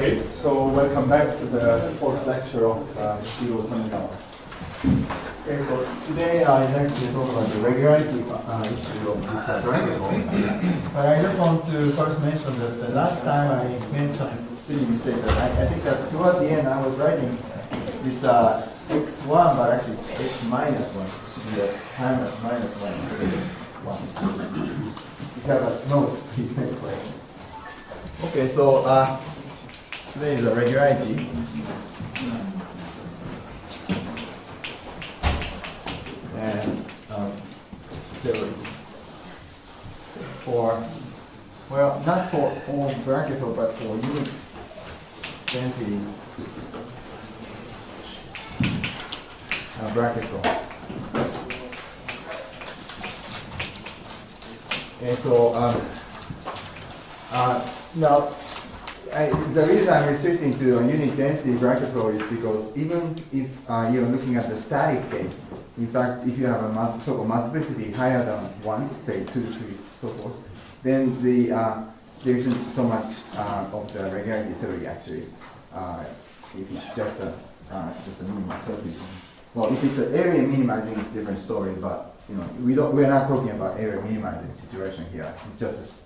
Okay, so welcome back to the fourth lecture of Yoshihiro Tonegawa. Okay, so today I'd like to talk about the regularity issue of this bracket. But I just want to first mention that the last time I made some silly mistakes. I think that toward the end I was writing this x1, but actually x minus 1 should be a time of minus 1 instead of 1. If you have a note, please make corrections. Okay, so today is a regularity. And theory for, well, not for all bracket, but for unit density bracket. Okay, so now the reason I'm restricting to a unit density bracket flow is because even if you're looking at the static case, in fact, if you have a so-called multiplicity higher than 1, say 2, 3, so forth, then there isn't so much of the regularity theory actually. If it's just a minimal surface. Well, if it's an area minimizing, it's a different story. But we're not talking about area minimizing situation here. It's just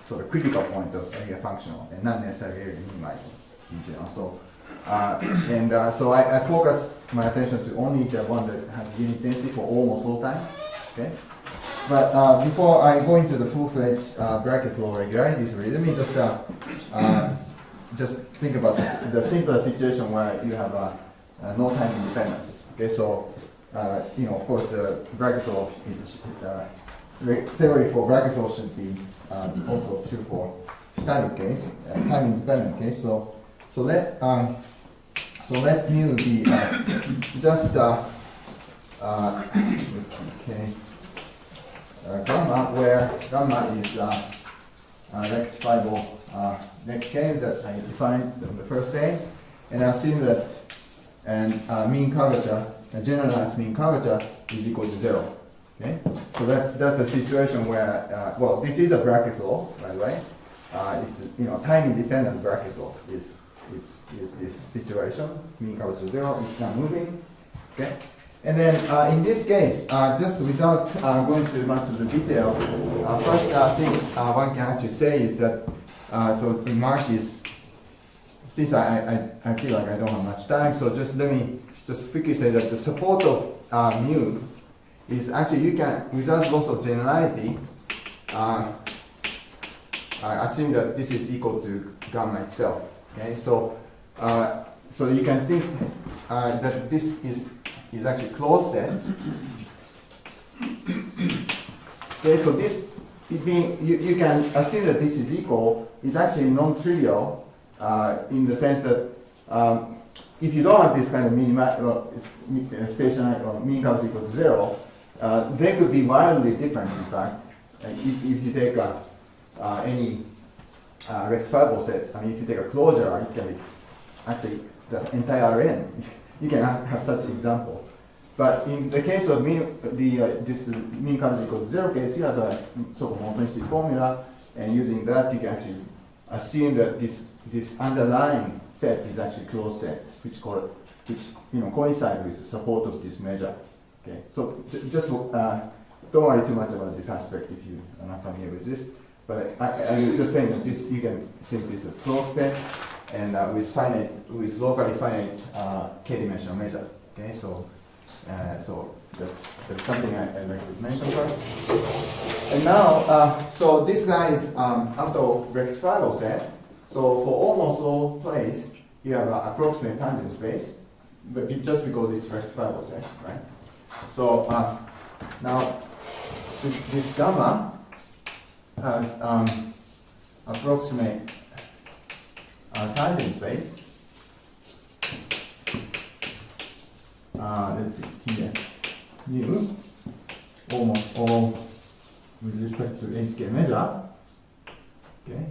sort of critical point of area functional and not necessarily area minimizing in general. So so I focus my attention to only the one that has unit density for almost all time. Okay. But before I go into the full-fledged bracket flow regularity theory, let me just think about the simpler situation where you have no time independence. Okay, so of course the bracket flow theory for bracket flow should be also true for static case, time independent case. So let mu be just let's see, okay, gamma, where gamma is rectifiable net k that I defined on the first day, and I assume that mean curvature, generalized mean curvature is equal to 0. Okay, so that's a situation where well, this is a bracket flow, by the way. It's time independent bracket flow is this situation. Mean curvature 0, it's not moving. Okay, and then in this case, just without going through much of the detail, first thing one can actually say is that so the mark is, since I feel like I don't have much time, so just let me just quickly say that the support of mu is actually, you can, without loss of generality, assume that this is equal to gamma itself. Okay, so you can think that this is actually closed set. Okay, so this you can assume that this is equal is actually non-trivial in the sense that if you don't have this kind of stationary or mean curves equal to 0, they could be wildly different. In fact, if you take any rectifiable set, I mean, if you take a closure, it can be actually the entire n. You can have such example. But in the case of this mean curves equal to 0 case, you have a sort of monotonicity formula, and using that, you can actually assume that this underlying set is actually closed set, which coincide with the support of this measure. Okay, so just don't worry too much about this aspect if you are not familiar with this. But I'm just saying that this, you can think this as closed set and with locally finite k-dimensional measure. Okay, so that's something I'd like to mention first. And now, so this guy is after rectifiable set. So for almost all place, you have an approximate tangent space, but just because it's rectifiable set, right? So now this gamma has approximate tangent space. Let's see, here, mu, almost all with respect to HK measure. Okay.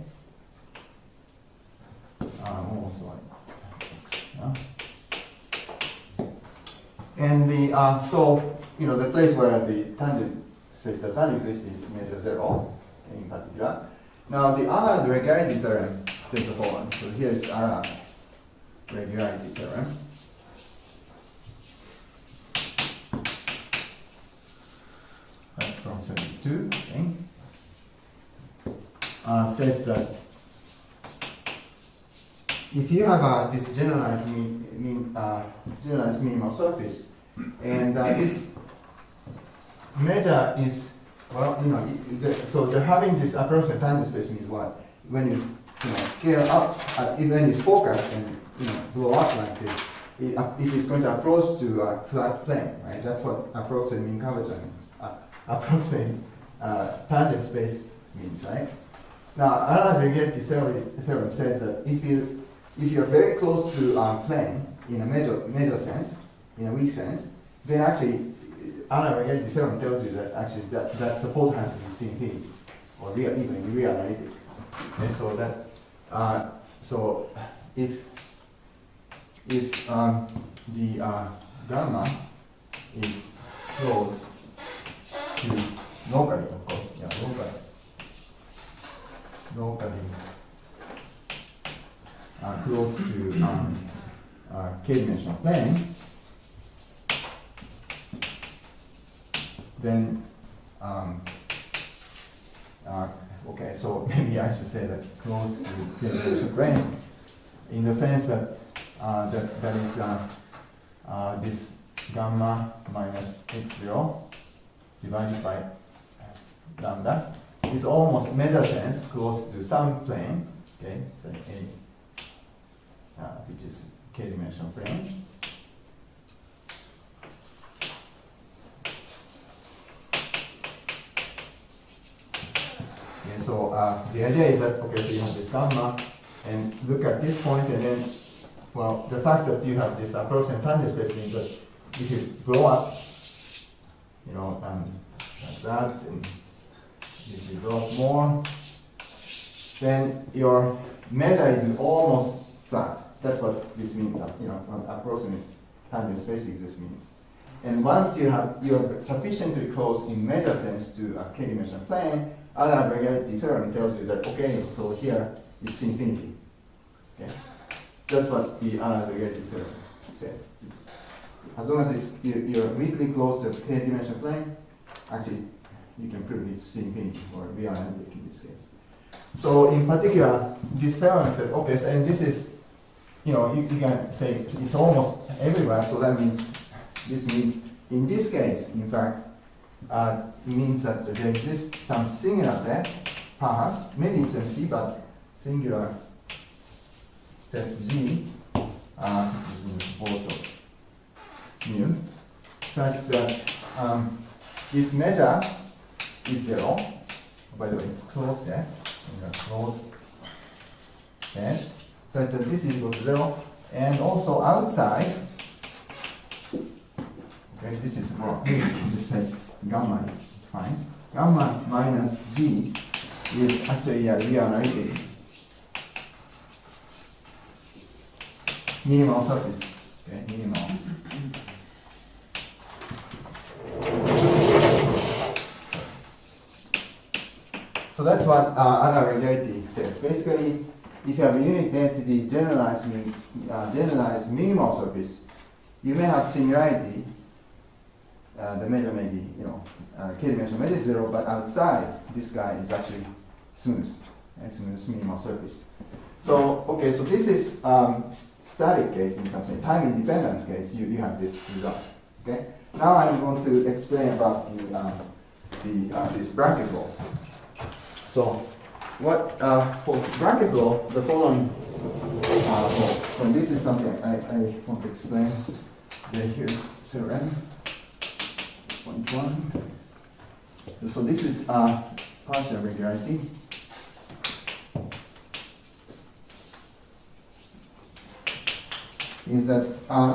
Almost like, and the place where the tangent space does not exist is measure 0 in particular. Now the Allard regularity theorem says the following. So here is Allard's regularity theorem. That's from 72, okay. Says that if you have this generalized generalized minimal surface, and this measure is, well, so they're having this approximate tangent space means what? When you scale up, when you focus and blow up like this, it is going to approach to a flat plane, right? That's what approximate mean curvature means. Approximate tangent space means, right? Now, another regularity theorem says that if you're very close to plane in a major sense, in a weak sense, then actually another regularity theorem tells you that actually that support has to be C infinity, or even real analytic. And so that so if the gamma is close to locally, of course, locally close to k-dimensional plane, then okay, so maybe I should say that close to k-dimensional plane in the sense that that is this gamma minus x0 divided by lambda is almost measure sense close to some plane, okay, so A, which is k-dimensional plane. Okay, so the idea is that, okay, so you have this gamma, and look at this point, and then, well, the fact that you have this approximate tangent space means that if you blow up, like that, and if you blow up more, then your measure is almost flat. That's what this means, from approximate tangent space this means. And once you're sufficiently close in measure sense to a k-dimensional plane, Allard regularity theorem tells you that, okay, so here it's infinity. Okay? That's what the Allard regularity theorem says. As long as you're weakly close to a k-dimensional plane, actually you can prove it's infinity, or real analytic in this case. So in particular, this theorem says, okay, so, and this is, you can say it's almost everywhere, so that means, this means, in this case, in fact, it means that there exists some singular set, perhaps, maybe it's empty, but singular set G, which is in the support of mu, such that this measure is 0. By the way, it's closed there. Closed set, such that this is equal to 0, and also outside, okay, this is wrong. This says gamma is fine. Gamma minus G is actually a real analytic minimal surface. Okay, minimal. So that's what Allard regularity says. Basically, if you have a unit density generalized minimal surface, you may have similarity. The measure may be, k-dimensional measure is 0, but outside this guy is actually smooth, smooth minimal surface. So okay, so this is static case in some sense, time independent case. You have this result. Okay. Now I'm going to explain about this Brakke law. So what for Brakke law, the following so this is something I want to explain. Here's theorem. Point 1. So this is partial regularity. Is that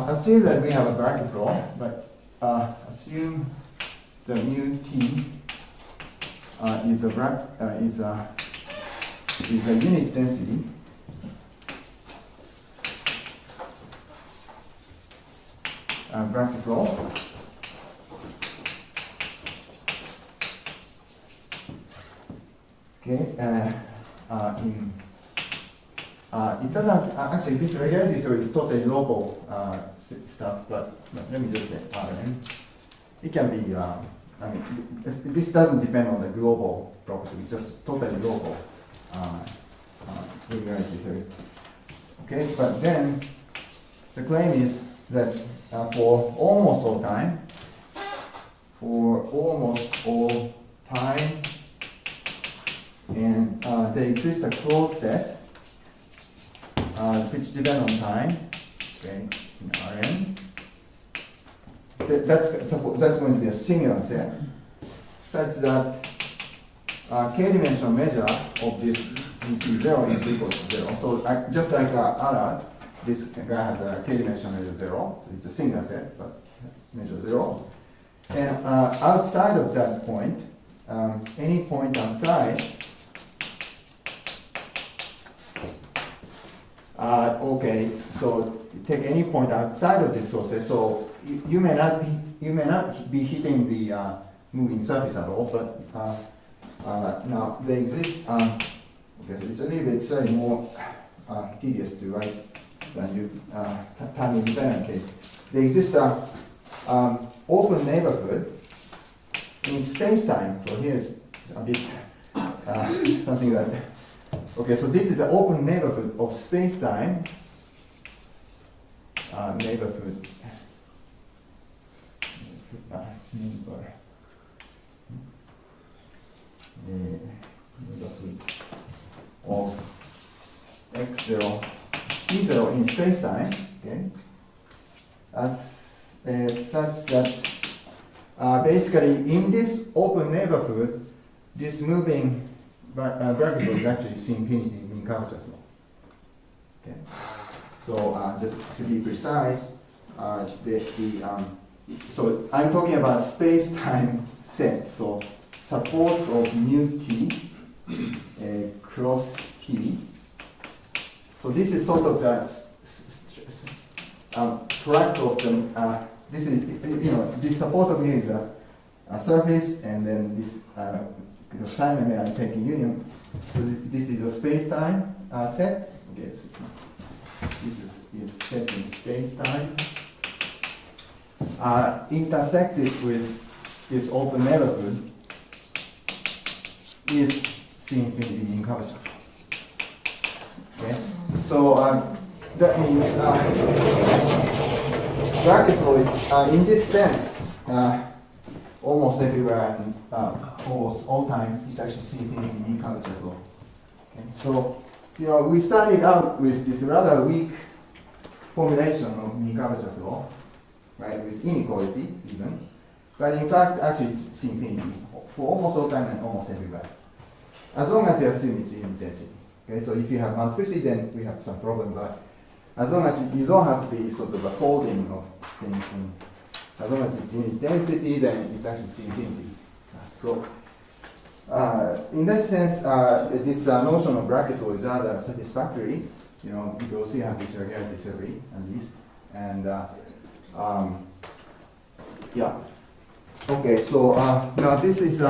assume that we have a Brakke law, but assume the mu t is a unit density Brakke law. Okay, it doesn't, actually this regularity theory is totally local stuff, but let me just say Rn. It can be, I mean, this doesn't depend on the global property, it's just totally local regularity theory. Okay, but then the claim is that for almost all time, and there exists a closed set which depend on time, okay, in Rn. That's going to be a singular set, such that k-dimensional measure of this GT0 is equal to 0. So just like Allard, this guy has a k-dimensional measure 0, so it's a singular set, but it's measure 0. And outside of that point, any point outside, okay, so take any point outside of this source. So you may not be hitting the moving surface at all, but now there exists. Okay, so it's a little bit slightly more tedious to write than you time independent case. There exists a open neighborhood in space-time. So here's a bit something that. Okay, so this is an open neighborhood of space-time. Neighborhood. Neighborhood of x0, t0 in space-time. Okay, as such that basically in this open neighborhood, this moving Brakke is actually C infinity in curvature flow. Okay, so just to be precise, so I'm talking about space-time set. So support of mu t cross t. So this is sort of the track of the. This is this support of mu is a surface, and then this. Time, and then I'm taking union. So this is a space-time set. Okay, so this is set in space-time. Intersected with this open neighborhood is C infinity in curvature. Okay, so that means Brakke flow is in this sense. Almost everywhere and almost all time is actually C infinity in curvature flow. Okay, so we started out with this rather weak formulation of mean curvature flow, right, with inequality even, but in fact actually it's C infinity for almost all time and almost everywhere, as long as you assume it's in intensity. Okay, so if you have multiplicity, then we have some problem, but as long as you don't have the sort of a folding of things, and as long as it's in density, then it's actually C infinity. So, in that sense, this notion of Brakke flow is rather satisfactory, because you have this regularity theory at least, and yeah. Okay, so now this is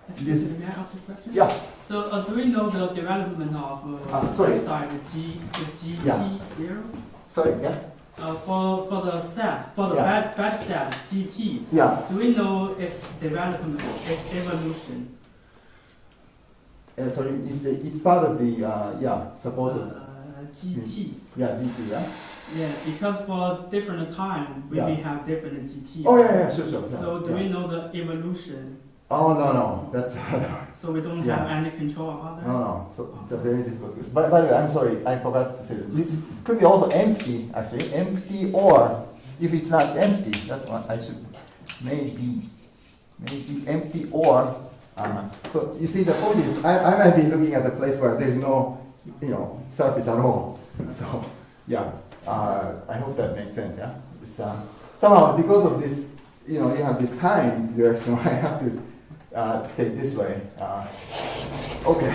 Excuse me, may I ask a question? Yeah. So, do we know the development of sorry. this side, the GT0? Yeah. Sorry, yeah. For the set, for the Yeah. bad set, GT, Yeah. do we know its development, its evolution? Sorry, it's part of the support of GT. yeah, GT, yeah. Yeah, because for different time, we Yeah. may have different GT. Oh yeah, sure. So do yeah. we know the evolution? Oh no, that's So we don't Yeah. have any control about that? no. So it's a very difficult question. By the way, I'm sorry, I forgot to say that. This could be also empty, actually, empty, or if it's not empty, that's what I should maybe empty or. So you see, the point is, I might be looking at a place where there's no, surface at all. So yeah, I hope that makes sense. Yeah, it's, somehow because of this, you have this time direction. I have to stay this way. Okay.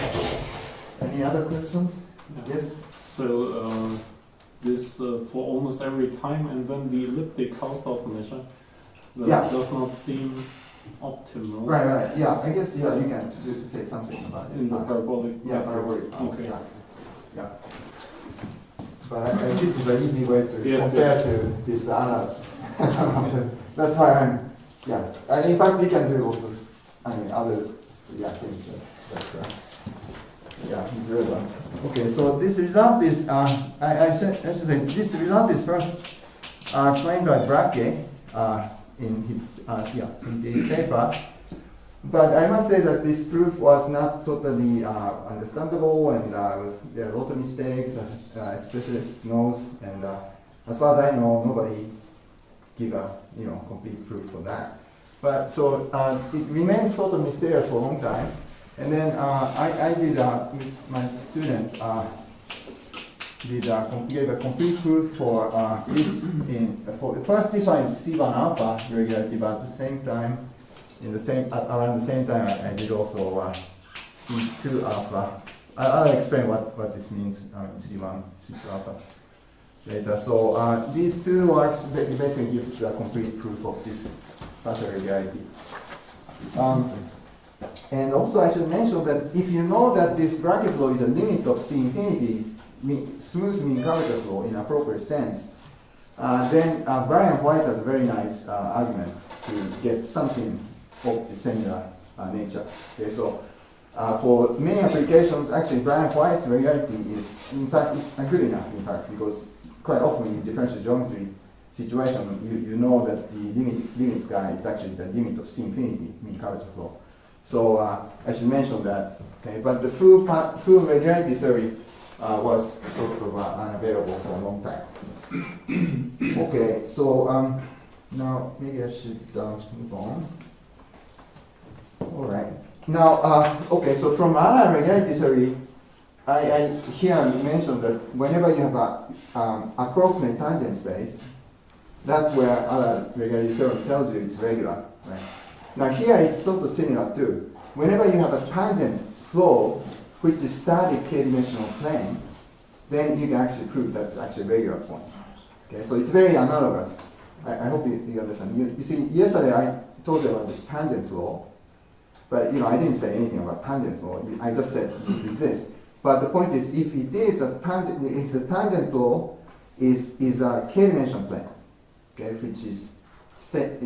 Any other questions? Yeah. Yes. So this for almost every time, and then the elliptic Hausdorff measure that does not seem optimal. Right. Yeah, I guess you can say something about it. In the parabolic. Yeah, parabolic. Okay. Yeah. but this is an easy way to Yes, compare to this Allard. That's why I'm, yeah. In fact, we can do lots of, others, things that yeah, is relevant. Okay, so this result is, I should say, this result is first claimed by Brakke in his in the paper. But I must say that this proof was not totally understandable, and there are a lot of mistakes, as specialist knows, and as far as I know, nobody give a complete proof for that. But so it remained sort of mysterious for a long time, and then I did with my student gave a complete proof for this for first this one is C1 alpha regularity, but at the same time. Around the same time, I did also C2 alpha. I'll explain what this means in C1, C2 alpha later. So these two works basically gives a complete proof of this partial regularity. And also I should mention that if you know that this Brakke flow is a limit of C infinity, smooth mean curvature flow in appropriate sense, then Brian White has a very nice argument to get something of the similar nature. Okay, so for many applications, actually Brian White's regularity is in fact good enough, in fact, because quite often in differential geometry situation, you know that the limit guy is actually the limit of C infinity mean curvature flow. So I should mention that. Okay, but the full regularity theory was sort of unavailable for a long time. Okay, so now maybe I should move on. All right. Now, okay, so from Allard regularity theory, I here mentioned that whenever you have a approximate tangent space, that's where Allard regularity theorem tells you it's regular, right? Now here it's sort of similar too. Whenever you have a tangent flow which is static k-dimensional plane, then you can actually prove that's actually a regular point. Okay, so it's very analogous. I hope you understand. You see, yesterday I told you about this tangent flow. But I didn't say anything about tangent flow. I just said it exists. But the point is, if it is a tangent, if the tangent flow is a k-dimensional plane, okay, which is static,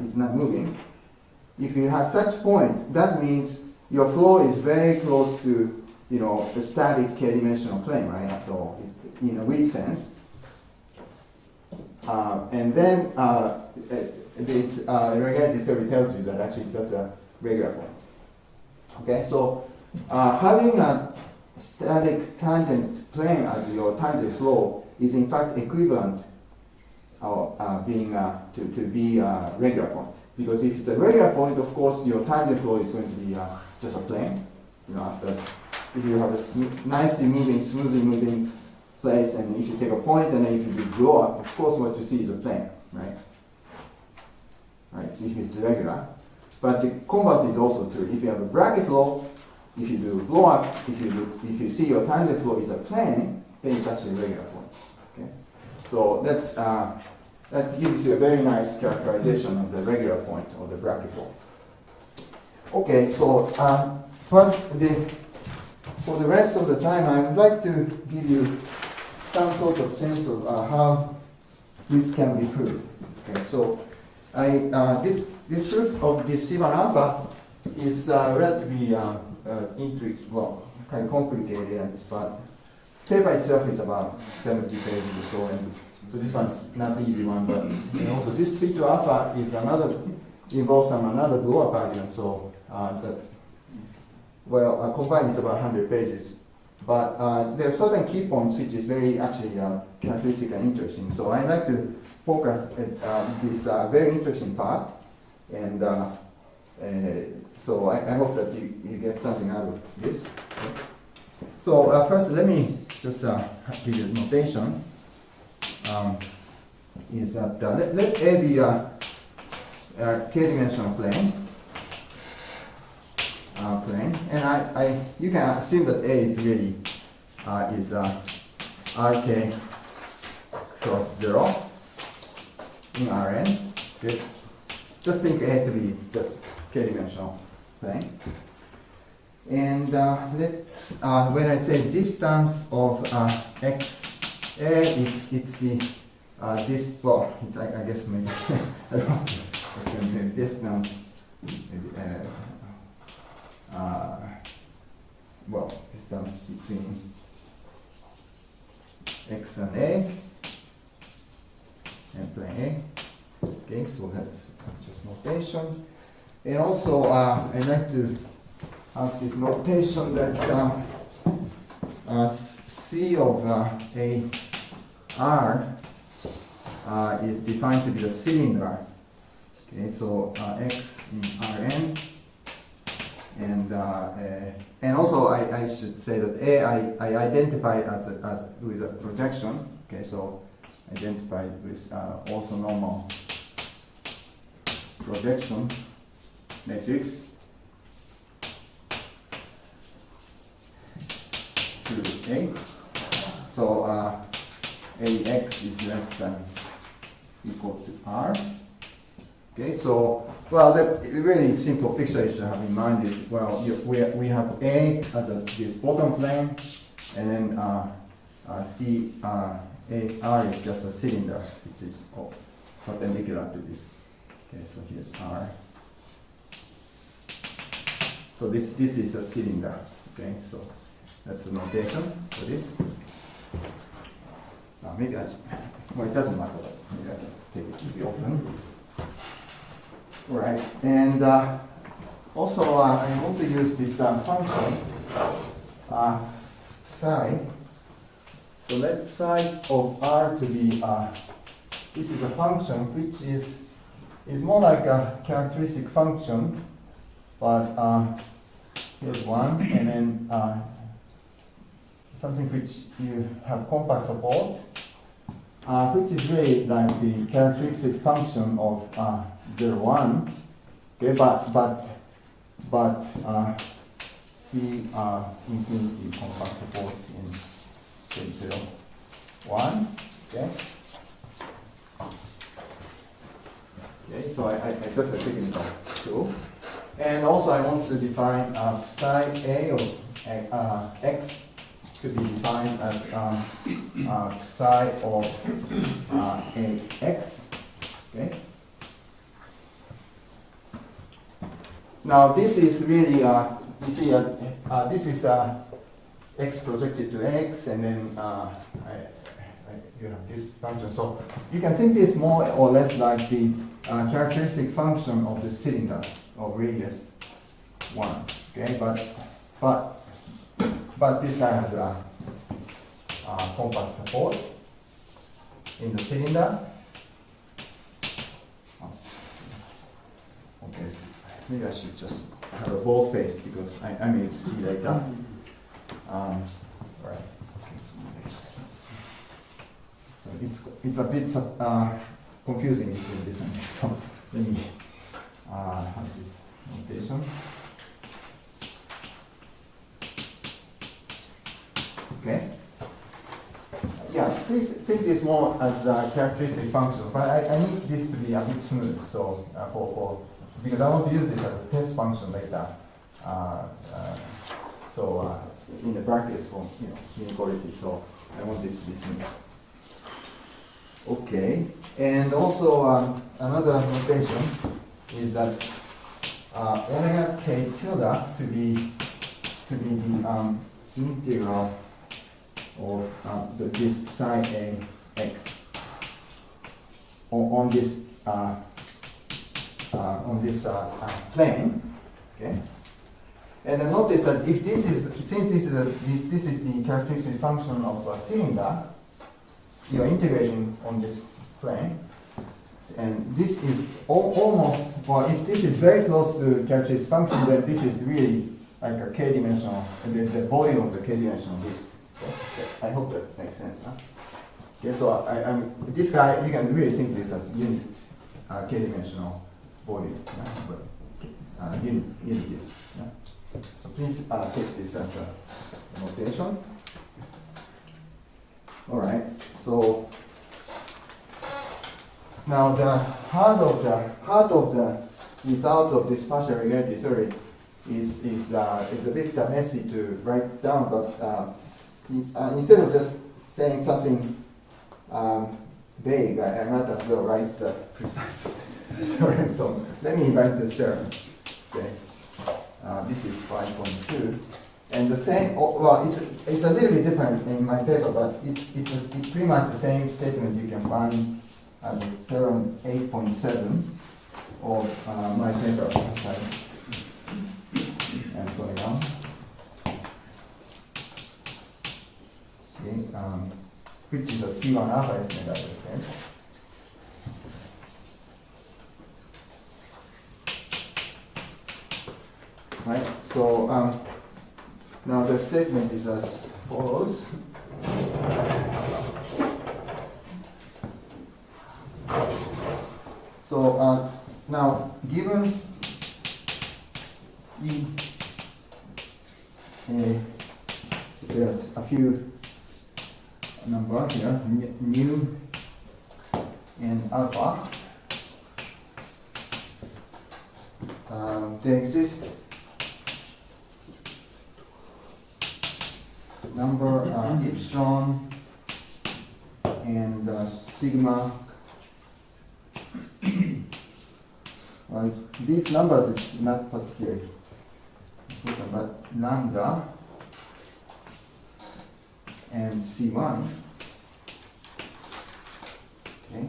is not moving. If you have such point, that means your flow is very close to a static k-dimensional plane, right? After all, in a weak sense. And then the regularity theory tells you that actually that's a regular point. Okay, so having a static tangent plane as your tangent flow is in fact equivalent to be a regular point. Because if it's a regular point, of course, your tangent flow is going to be just a plane. If you have a nicely moving, smoothly moving place, and if you take a point and then if you do blow up, of course, what you see is a plane, right? Right. So if it's regular, but the converse is also true. If you have a Brakke flow, if you do blow up, if you see your tangent flow is a plane, then it's actually a regular point. Okay. So that gives you a very nice characterization of the regular point or the Brakke flow. Okay. So for the rest of the time, I would like to give you some sort of sense of how this can be proved. Okay. So this proof of this C1 alpha is relatively kind of complicated, but paper itself is about 70 pages or so, and so this one's not the easy one. But also this C2 alpha is involves another blow-up argument, so combined it's about 100 pages. But there are certain key points which is very actually characteristic and interesting. So I like to focus at this very interesting part, and so I hope that you get something out of this. Okay. So first, let me just give you a notation. Is that let A be a k-dimensional plane. And you can assume that A is really is RK cross 0 in Rn. Okay. Just think A to be just k-dimensional plane. And let's, when I say distance of x, it's the, this, well, it's, I guess maybe, I don't know, it's going to be distance, maybe, well, distance between x and a, and plane A. Okay, so that's just notation. And also, I like to have this notation that C of a R is defined to be the cylinder. Okay, so x in Rn, and also I should say that A I identify as with a projection. Okay, so identified with also normal projection matrix to A. So AX is less than equal to R. Okay, so, well, the really simple picture you should have in mind is, well, we have A as this bottom plane, and then C, R is just a cylinder, which is perpendicular to this. Okay, so here's R. So this is a cylinder. Okay, so that's the notation for this. Maybe well, it doesn't matter, but maybe I can take it to the open. All right, and also I want to use this function psi. So let psi of R to be this is a function which is more like a characteristic function, but here's one, and then something which you have compact support, which is really like the characteristic function of 0, 1. Okay, but C infinity compact support in say 0, 1. Okay. Okay, so I just a technical tool. And also I want to define psi A of x to be defined as psi of ax. Okay. Now this is really you see this is x projected to x, and then you know this function. So you can think this more or less like the characteristic function of the cylinder of radius 1. Okay, but this guy has a compact support in the cylinder. Okay, so maybe I should just have a bold face because I may see later. Right. So it's a bit confusing between this and this. So let me have this notation. Okay. Yeah, please think this more as a characteristic function, but I need this to be a bit smooth. So because I want to use this as a test function later. So in the brackets for inequality. So I want this to be smooth. Okay, and also another notation is that omega k tilde to be the integral of this psi a x on this plane. Okay, and then notice that if this is this is the characteristic function of a cylinder, you are integrating on this plane, and this is almost, well, if this is very close to characteristic function, then this is really like a k-dimensional, the volume of the k-dimensional disk. Okay, I hope that makes sense. Huh? Okay, so I'm this guy, you can really think this as unit k-dimensional volume, but unit disk. Yeah? So please take this as a notation. All right. So now the heart of the results of this partial regularity theory is it's a bit messy to write down, but instead of just saying something vague, I might as well write the precise theorem. So let me write the theorem. Okay. This is 5.2. And the same, well, it's a little bit different in my paper, but it's pretty much the same statement you can find as a theorem 8.7 of my paper. And going on. Okay, which is a C1 alpha estimate, as I said. Right, so now the statement is as follows. So now, given there's a few numbers here, mu and alpha. There exist number epsilon and sigma. These numbers is not particularly important, but lambda and C1. Okay.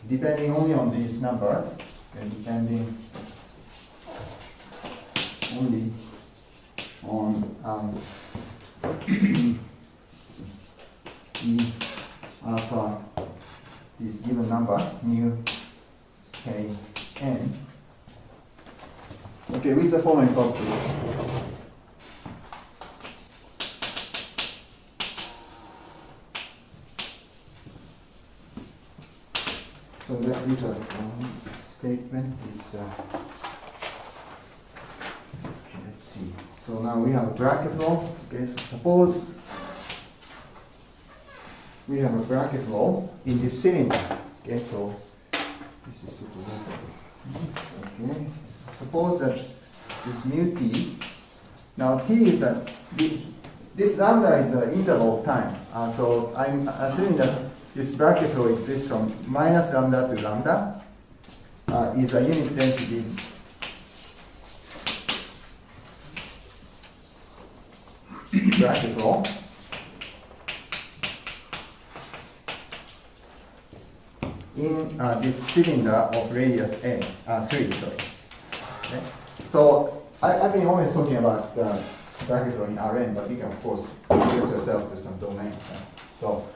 Depending only on these numbers, and depending only on E alpha, this given number, mu k n. Okay, with the following property. So that is a statement. Is let's see. So now we have a Brakke law. Okay, so suppose we have a Brakke law in this cylinder. Okay, so this is okay. Suppose that this mu t. Now t is this lambda is an interval of time. So I'm assuming that this Brakke flow exists from minus lambda to lambda, is a unit density Brakke flow. In this cylinder of radius a, 3, sorry. Okay. So I've been always talking about Brakke flow in Rn, but you can of course build yourself to some domain. So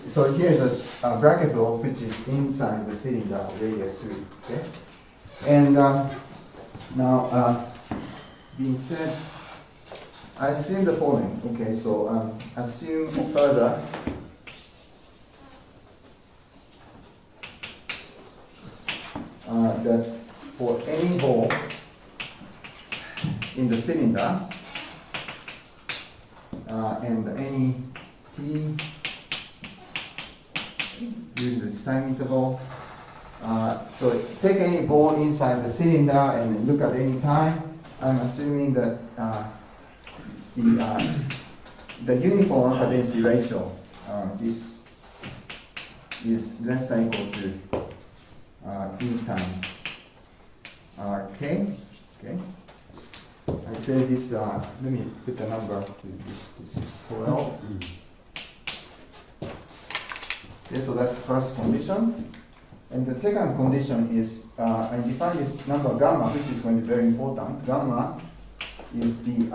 so here's a Brakke flow which is inside the cylinder of radius 3. Okay, and now being said, I assume the following. Okay, so assume further that for any ball in the cylinder and any t during this time interval. So take any ball inside the cylinder and look at any time. I'm assuming that the uniform alpha density ratio this is less than or equal to E times Rk. Okay. I say this. Let me put the number to this. This is 12. Okay, so that's first condition. And the second condition is I define this number gamma, which is going to be very important. Gamma is the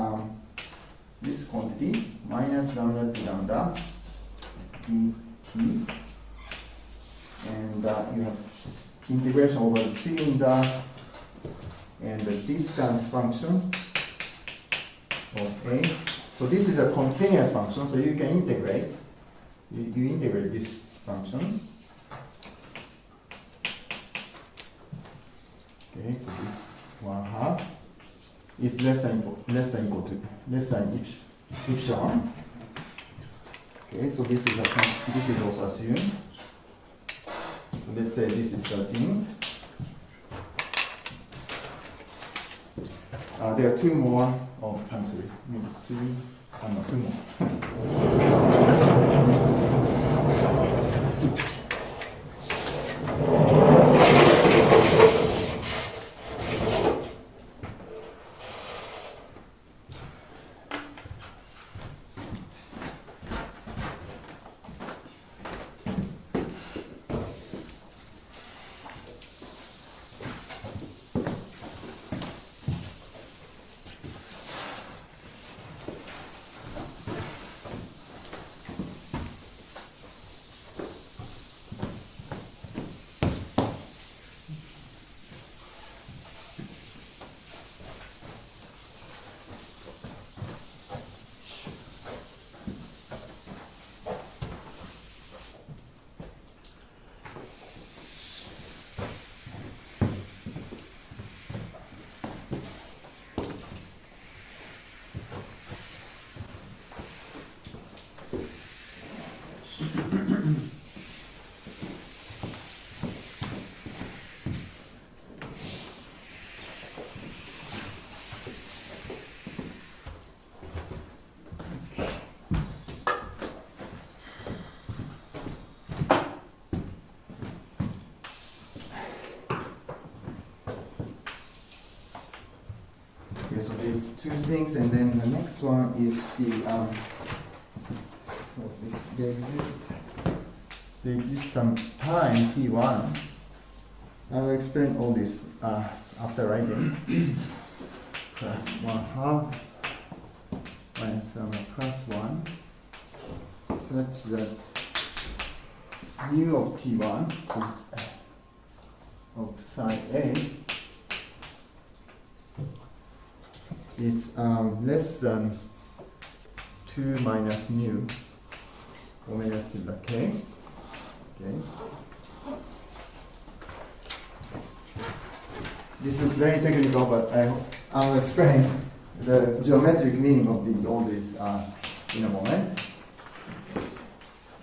this quantity minus lambda to lambda dt, and you have integration over the cylinder and the distance function of a. So this is a continuous function, so you can integrate. You integrate this function. Okay, so this 1/2 is less than epsilon. Okay, so this is also assumed. So let's say this is 13. there are two more. Oh, I'm sorry. Maybe three. No, two more. Okay, so these two things, and then the next one is the so there exists some time t1. I will explain all this after writing. Plus 1/2 minus plus 1, such that mu of t1 of psi a is less than 2 minus mu omega tilde k. Okay. This looks very technical, but I'll explain the geometric meaning of all these in a moment.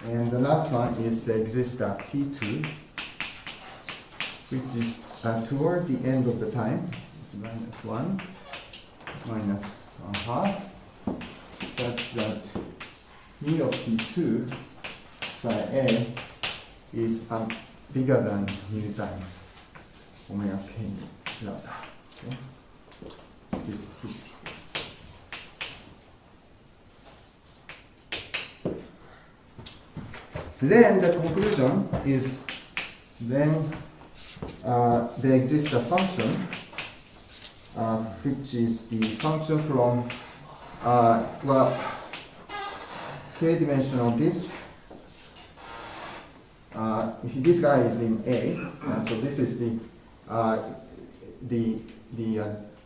And the last one is the exists t2, which is toward the end of the time. It's minus 1. Minus 1/2, such that mu of t2 psi a is bigger than mu times omega k lambda. Okay? This is true. Then the conclusion is then there exists a function which is the function from k-dimensional disk. If this guy is in A, so this is the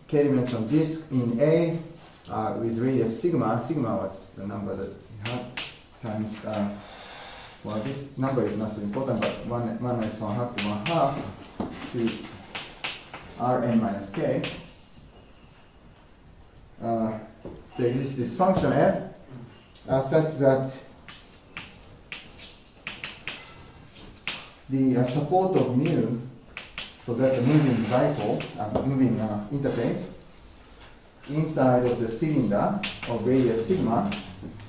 k-dimensional disk in A with radius sigma. Sigma was the number that we had times. Well, this number is not so important, but 1 minus 1/2 to 1/2 to Rn minus k. There exists this function f such that the support of mu, so that the moving dipole, moving interface inside of the cylinder of radius sigma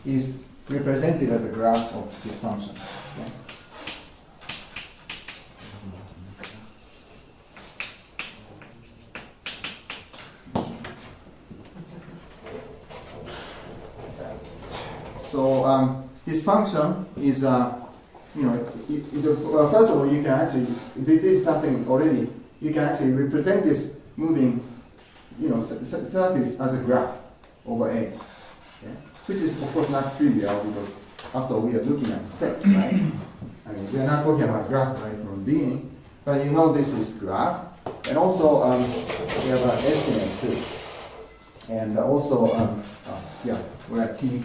is represented as a graph of this function. Okay? So this function is, first of all, you can actually, this is something already, you can actually represent this moving, surface as a graph over A, okay? Which is of course not trivial because after all we are looking at sets, right? I mean, we are not talking about graph right from the beginning, but this is graph, and also we have an estimate too, and also we're at t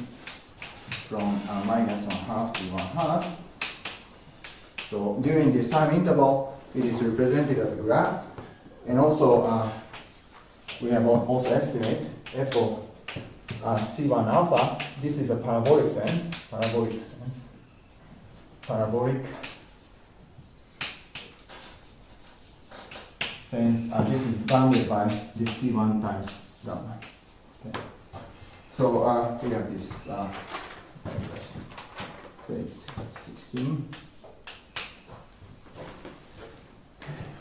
from minus 1/2 to 1/2. So during this time interval, it is represented as a graph, and also we have also estimate f of C1 alpha. This is a parabolic sense. Parabolic. Sense. This is bounded by this C1 times gamma. Okay. So we have this. So it's 16.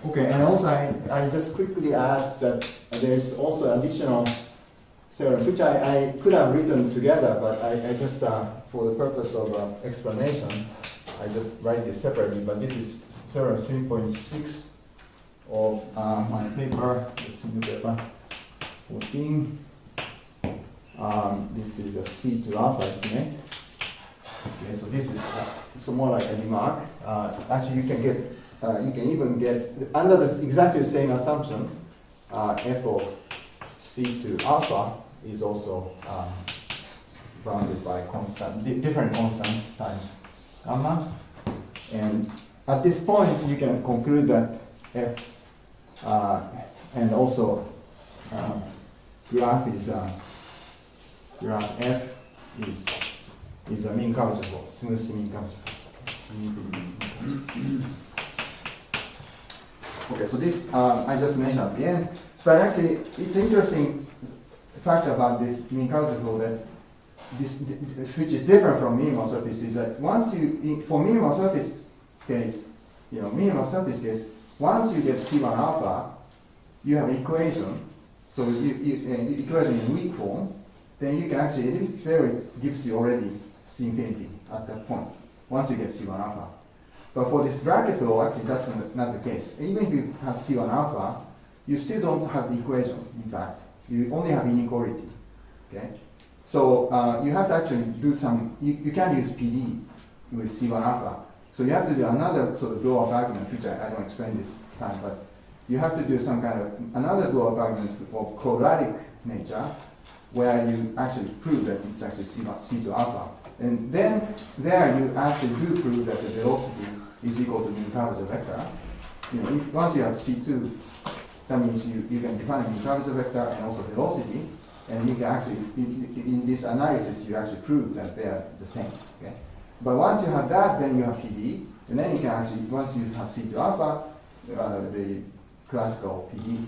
Okay, and also I just quickly add that there's also additional theorem, which I could have written together, but I just, for the purpose of explanation, I just write this separately, but this is theorem 3.6 of my paper, this new paper 14. This is a C to alpha, isn't it? Okay, so this is so more like a remark. Actually, you can get, you can even get under this exactly the same assumption. F of C to alpha is also bounded by constant, different constant times gamma. And at this point, you can conclude that F and also graph F is a mean curvature flow, smooth mean curvature. Okay, so this I just mentioned at the end, but actually it's interesting fact about this mean curvature flow that this, which is different from minimal surface, is that once you, for minimal surface case, minimal surface case, once you get C1 alpha, you have equation. So equation in weak form, then you can actually, elliptic theory gives you already C infinity at that point, once you get C1 alpha. But for this Brakke flow, actually that's not the case. Even if you have C1 alpha, you still don't have the equation, in fact. You only have inequality, okay? So you have to actually do some, you can't use PD with C1 alpha. So you have to do another sort of blow-up argument, which I don't explain this time, but you have to do some kind of another blow-up argument of quadratic nature, where you actually prove that it's actually C to alpha. And then there you actually do prove that the velocity is equal to mean curvature vector. Once you have C2, that means you can define a mean curvature vector and also velocity, and you can actually, in this analysis, you actually prove that they are the same. Okay? But once you have that, then you have PD, and then you can actually, once you have C to alpha, the classical PD,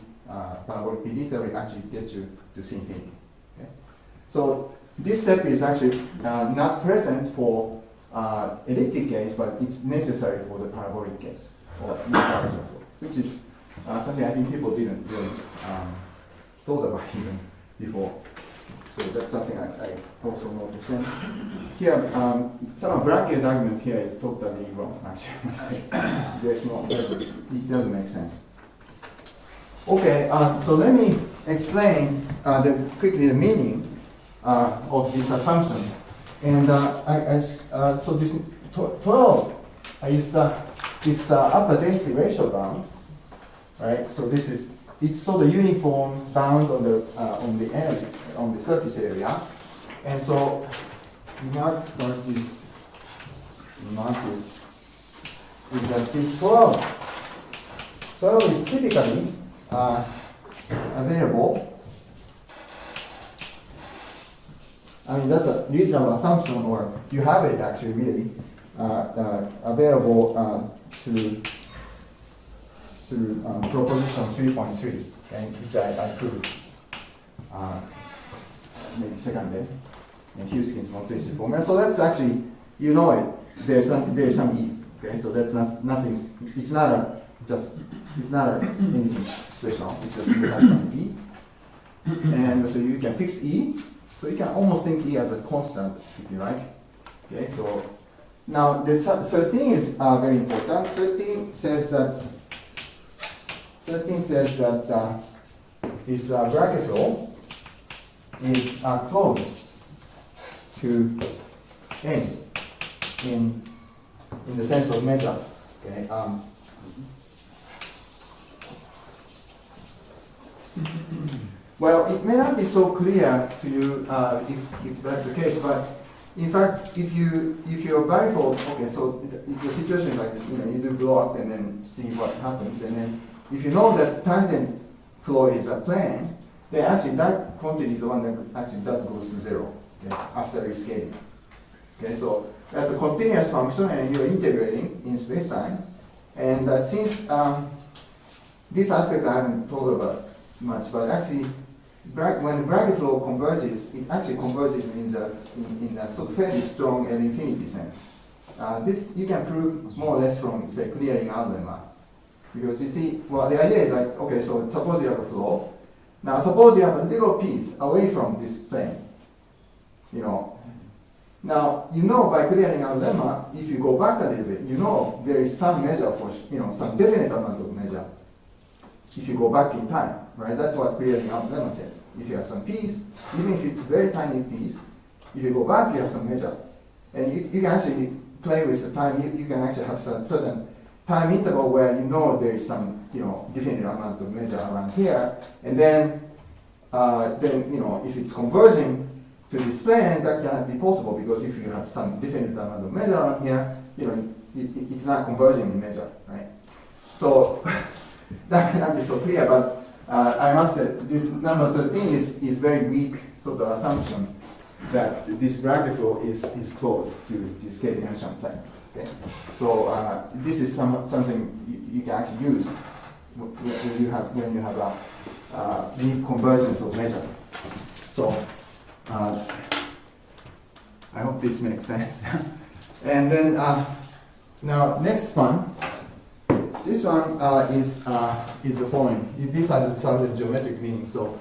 parabolic PD theory actually gets you to C infinity. Okay? So this step is actually not present for elliptic case, but it's necessary for the parabolic case, or which is something I think people didn't really thought about even before. So that's something I also noticed. And here, some of Brakke's argument here is totally wrong, actually. There's no, it doesn't make sense. Okay, so let me explain quickly the meaning of this assumption. And so this 12 is this upper density ratio bound, right? So this is, it's sort of uniform bound on the edge, on the surface area. And so mark first is that this 12 is typically available. I mean, that's a reasonable assumption, or you have it actually really available through proposition 3.3, okay, which I proved maybe second day in Huisken's motivation formula. So that's actually, you know it. There's some E. Okay, so that's nothing. It's not anything special. It's just you have some E, and so you can fix E. So you can almost think E as a constant, if you like. Okay, so now the 13 is very important. 13 says that this Brakke flow is close to N in the sense of measure. Okay. Well, it may not be so clear to you if that's the case, but in fact, if you're bifold, okay, so the situation is like this, you do blow up and then see what happens, and then if you know that tangent flow is a plane, then actually that quantity is the one that actually does go to zero, okay, after rescaling. Okay, so that's a continuous function, and you're integrating in space-time, and since this aspect I haven't told about much, but actually when the Brakke flow converges, it actually converges in a sort of fairly strong L infinity sense. This you can prove more or less from, say, clearing out lemma. Because you see, well, the idea is like, okay, so suppose you have a flow. Now, suppose you have a little piece away from this plane. You know. Now, you know by clearing out lemma, if you go back a little bit, you know there is some measure for, some definite amount of measure. If you go back in time, right? That's what clearing out lemma says. If you have some piece, even if it's a very tiny piece, if you go back, you have some measure. And you can actually play with the time. You can actually have some certain time interval where you know there is some, definite amount of measure around here. And then if it's converging to this plane, that cannot be possible because if you have some definite amount of measure around here, it's not converging in measure, right? So that cannot be so clear, but I must say this number 13 is very weak sort of assumption that this Brakke flow is close to the scalar dimension plane. Okay, so this is something you can actually use when you have a weak convergence of measure. So I hope this makes sense. And then now next one. This one is the following. These are the sort of geometric meaning. So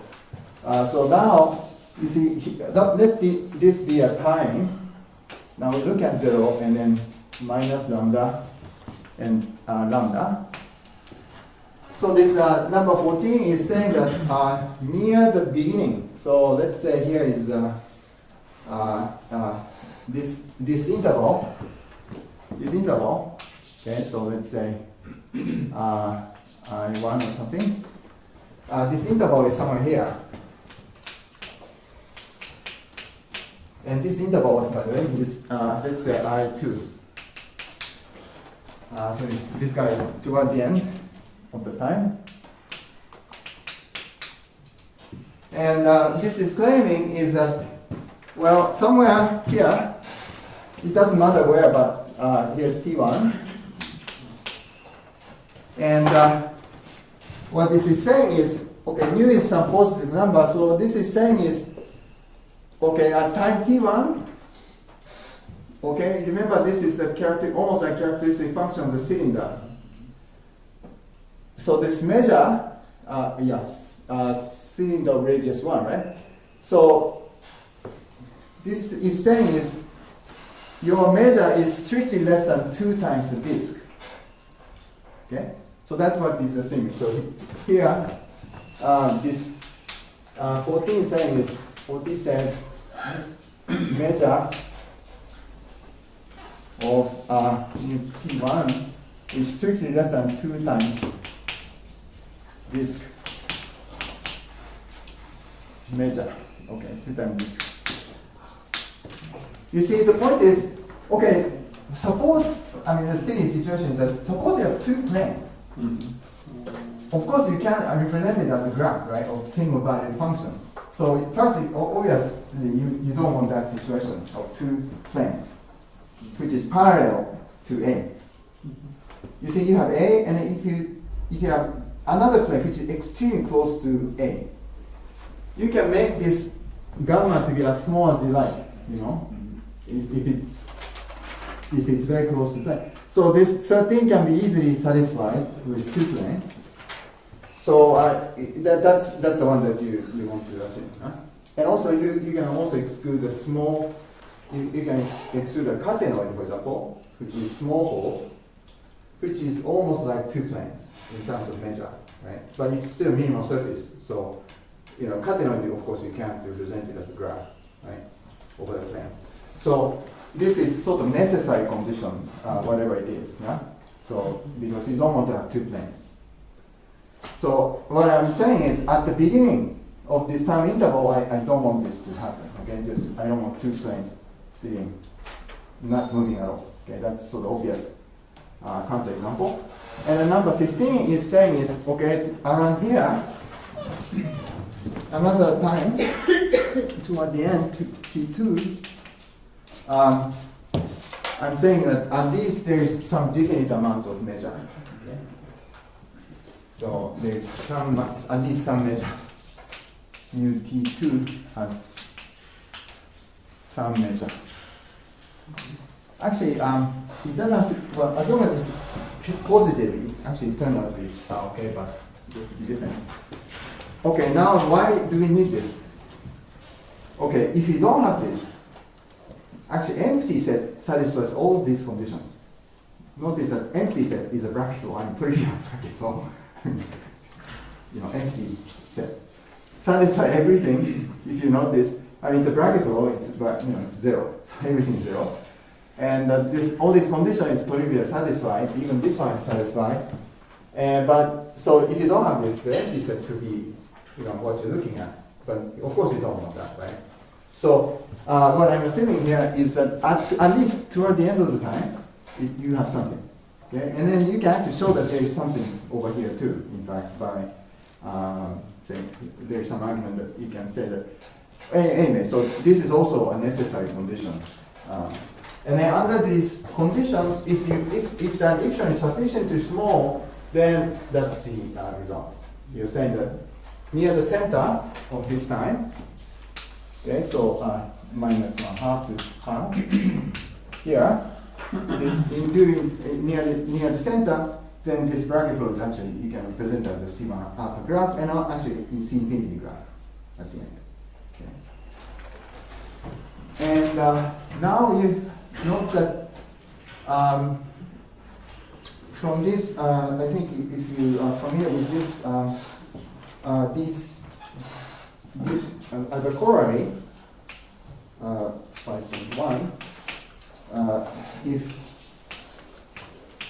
now you see, let this be a time. Now we look at 0 and then minus lambda and lambda. So this number 14 is saying that near the beginning. So let's say here is this interval. Okay, so let's say I1 or something. This interval is somewhere here. And this interval, by the way, is, let's say I2. So this guy is toward the end of the time. And this is claiming is that, well, somewhere here, it doesn't matter where, but here's T1. And what this is saying is, okay, mu is some positive number, so this is saying is, okay, at time T1, okay, remember this is a almost like characteristic function of the cylinder. So this measure, cylinder radius 1, right? So this is saying is, your measure is strictly less than 2 times the disk. Okay? So that's what this is assuming. So here, this 14 saying is, 14 says measure of T1 is strictly less than 2 times disk measure. Okay, 2 times disk. You see, the point is, okay, suppose, the silly situation is that suppose you have 2 planes. Of course, you can represent it as a graph, right, of single valued function. So firstly, obviously, you don't want that situation of 2 planes, which is parallel to A. You see, you have A, and if you have another plane which is extremely close to A, you can make this gamma to be as small as you like, if it's very close to plane. So this 13 can be easily satisfied with 2 planes. So that's the one that you want to assume. Huh? And also you can also exclude a small, you can exclude a catenoid, for example, which is small hole, which is almost like 2 planes in terms of measure, right? But it's still minimal surface. So, catenoid, of course, you can't represent it as a graph, right, over the plane. So this is sort of necessary condition, whatever it is, yeah? So, because you don't want to have 2 planes. So what I'm saying is, at the beginning of this time interval, I don't want this to happen, okay? I don't want 2 planes sitting, not moving at all, okay? That's sort of obvious counterexample. And the number 15 is saying is, okay, around here, another time, toward the end, T2, I'm saying that at least there is some definite amount of measure. Okay? So there is at least some measure. mu T2 has some measure. Actually, it doesn't have to, well, as long as it's positive, it actually turns out to be okay, but just to be different. Okay, now why do we need this? Okay, if you don't have this, actually empty set satisfies all these conditions. Notice that empty set is a bracket law and trivial bracket, so empty set. Satisfy everything, if you notice. I mean, it's a bracket law, it's zero, so everything is zero. And all these conditions is trivial satisfied, even this one is satisfied. But so if you don't have this, the empty set could be what you're looking at. But of course you don't want that, right? So what I'm assuming here is that at least toward the end of the time, you have something. Okay? And then you can actually show that there is something over here too, in fact, by saying there's some argument that you can say that. Anyway, so this is also a necessary condition. And then under these conditions, if that epsilon is sufficiently small, then that's the result. You're saying that near the center of this time, okay, so minus 1/2 to half, here, this in doing near the center, then this bracket flow is actually, you can represent as a sigma alpha graph, and actually you see infinity graph at the end. Okay. And now you note that from this, I think if you are familiar with this, this as a corollary, 5.1, if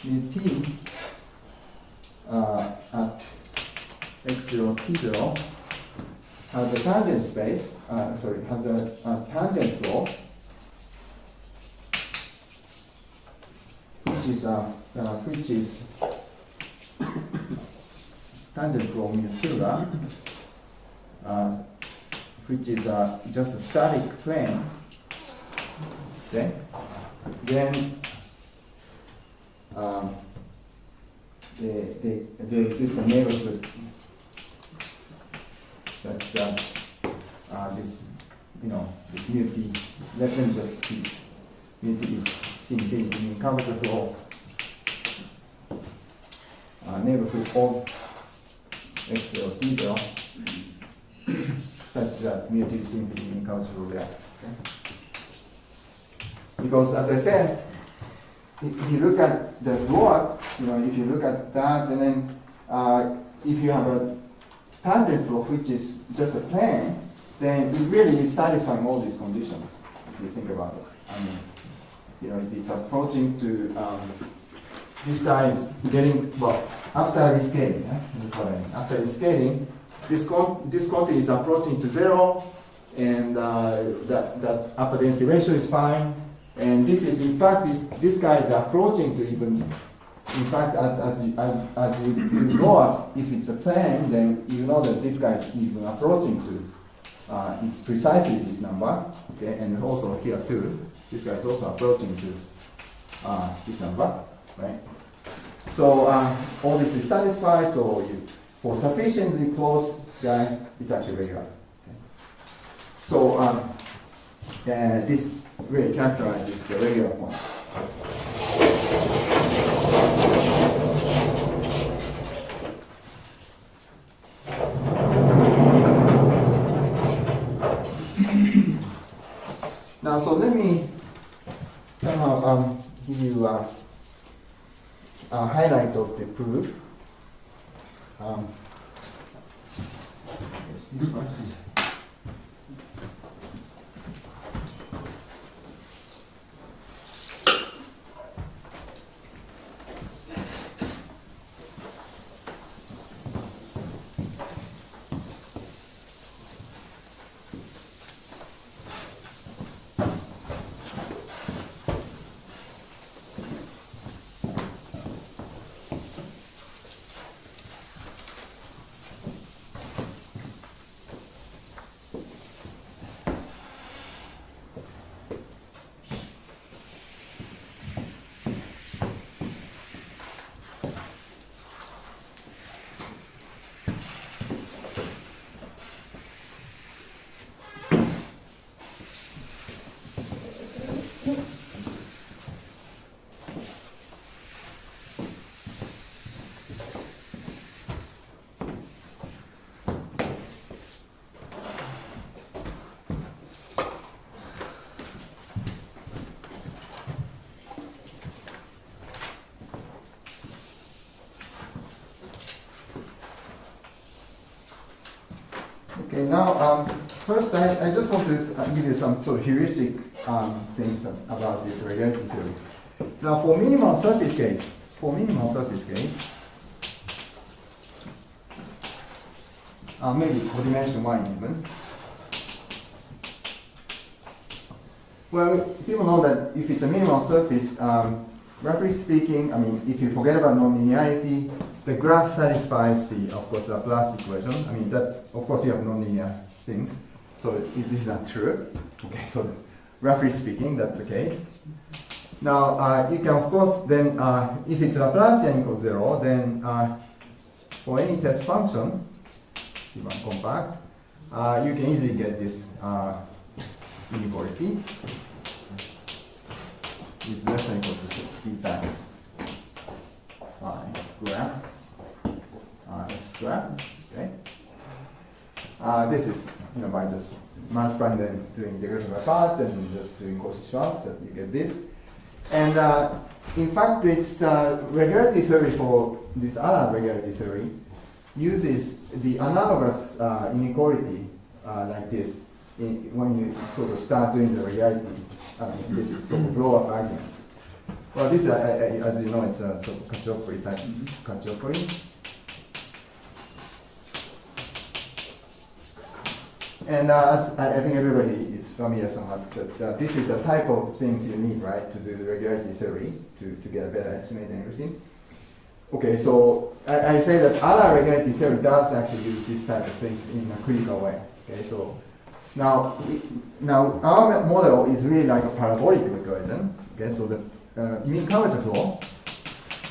mu t at x0 t0 has a tangent space, has a tangent flow, which is tangent flow mu theta, which is just a static plane. Okay, then there exists a neighborhood that's this mu t. Let them just keep mu t is C in curvature flow neighborhood of x0 t0 such that mu t is infinity in curvature flow there. Okay? Because as I said, if you look at the blow-up, if you look at that, and then if you have a tangent flow which is just a plane, then it really is satisfying all these conditions, if you think about it. I mean, it's approaching to, this guy is getting, well, after rescaling, that's what I mean. After rescaling, this quantity is approaching to zero, and that upper density ratio is fine. And this is, in fact, this guy is approaching to even, in fact, as you go up, if it's a plane, then you know that this guy is even approaching to precisely this number, okay, and also here too. This guy is also approaching to this number, right? So all this is satisfied, so for sufficiently close guy, it's actually regular. Okay? So this really characterizes the regular point. Now, so let me somehow give you a highlight of the proof. This one. Okay, now first I just want to give you some sort of heuristic things about this regularity theory. Now for minimal surface case, maybe for dimension 1 even. Well, people know that if it's a minimal surface, roughly speaking, I mean, if you forget about nonlinearity, the graph satisfies the, of course, Laplace equation. I mean, that's, of course, you have nonlinear things, so this is not true. Okay, so roughly speaking, that's the case. Now, you can, of course, then, if it's Laplacian equals 0, then for any test function, even compact, you can easily get this inequality is less than equal to c times phi square s square. Okay. This is, you know, by just multiplying them through integration by parts and just doing Cauchy Schwarz that you get this. And in fact, it's regularity theory for this Allard regularity theory uses the analogous inequality like this when you sort of start doing the regularity, this sort of blow-up argument. Well, this, as you know, it's a sort of Cacciopoli type. Cacciopoli. And I think everybody is familiar somewhat that this is the type of things you need, right, to do the regularity theory to get a better estimate and everything. Okay, so I say that Allard regularity theory does actually use this type of things in a critical way. Okay, so now our model is really like a parabolic equation. Okay, so the mean curvature flow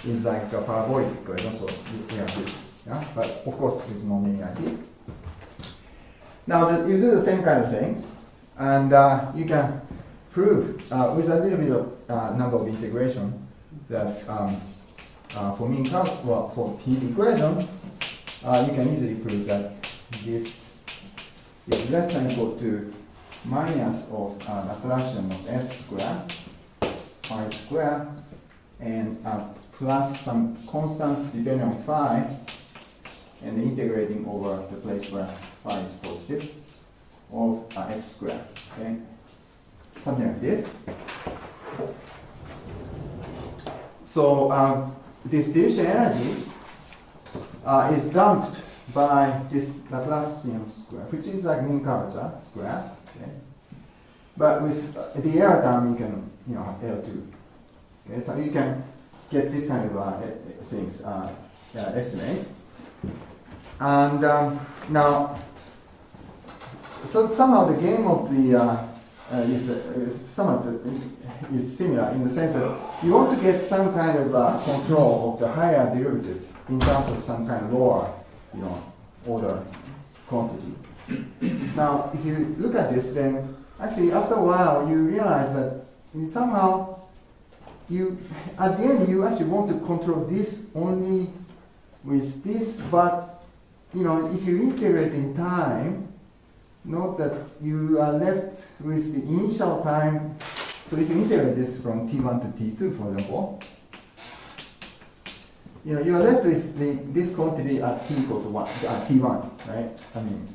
is like a parabolic equation. So we have this, yeah, but of course it's nonlinearity. Now you do the same kind of things, and you can prove with a little bit of number of integration that for mean curvature, well, for heat equation, you can easily prove that this is less than equal to minus of Laplacian of f square, phi square, and plus some constant depending on phi, and integrating over the place where phi is positive of f squared. Okay, something like this. So this diffusion energy is dumped by this Laplacian square, which is like mean curvature square. Okay, but with the error term, you can have L2. Okay, so you can get this kind of things estimate. And now, so somehow the game of the is similar in the sense that you want to get some kind of control of the higher derivative in terms of some kind of lower, order quantity. Now, if you look at this, then actually after a while you realize that somehow at the end you actually want to control this only with this, but if you integrate in time, note that you are left with the initial time. So if you integrate this from t1 to t2, for example, you are left with this quantity at t equal to t1, right? I mean,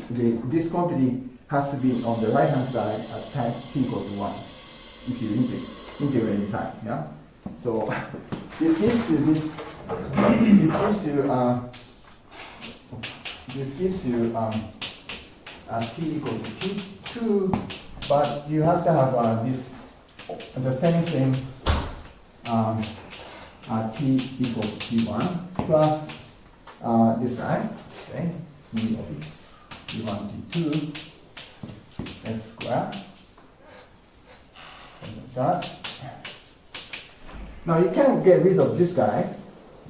this quantity has to be on the right-hand side at time t equal to 1 if you integrate in time, yeah? So this gives you this gives you t equal to t2, but you have to have the same thing t equal to t1 plus this guy, okay, t1 t2 s squared, like that. Now you can't get rid of this guy.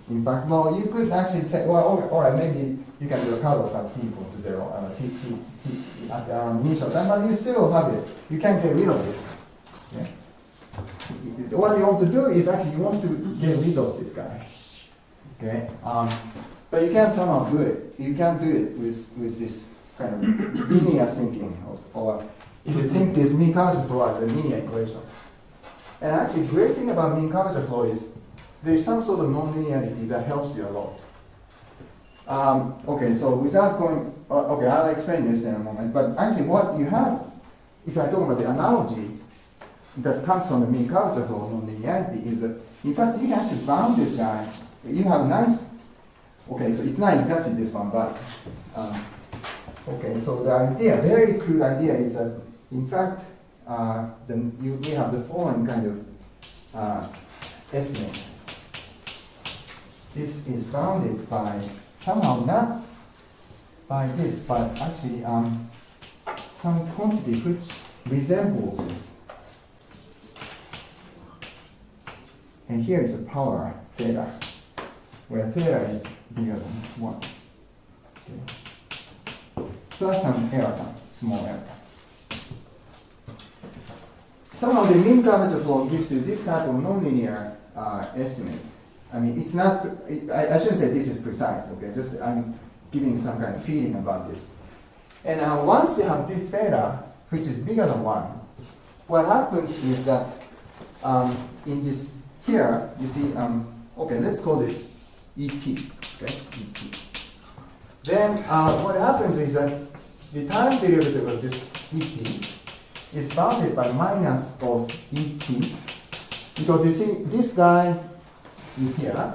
In fact, well, you could actually say, well, all right, maybe you can do a cutoff at t equal to 0, t at around initial time, but you still have it. You can't get rid of this. Okay? What you want to do is actually you want to get rid of this guy. Okay? But you can't somehow do it. You can't do it with this kind of linear thinking, or if you think this mean curvature flow as a linear equation. And actually, the great thing about mean curvature flow is there is some sort of nonlinearity that helps you a lot. Okay, so without going, okay, I'll explain this in a moment. But actually, what you have, if I talk about the analogy that comes from the mean curvature for nonlinearity, is that in fact you can actually bound this guy. You have a nice. Okay, so it's not exactly this one, but okay. So the idea, very crude idea, is that in fact we have the following kind of estimate. This is bounded by somehow not by this, but actually some quantity which resembles this. And here is a power theta, where theta is bigger than 1. Okay. Plus some error term, small error term. Somehow the mean curvature flow gives you this type of nonlinear estimate. I mean, it's not, I shouldn't say this is precise, okay? Just I'm giving some kind of feeling about this. And once you have this theta, which is bigger than 1, what happens is that in this here, you see, okay, let's call this ET, okay, ET. Then what happens is that the time derivative of this ET is bounded by minus of ET, because you see, this guy is here.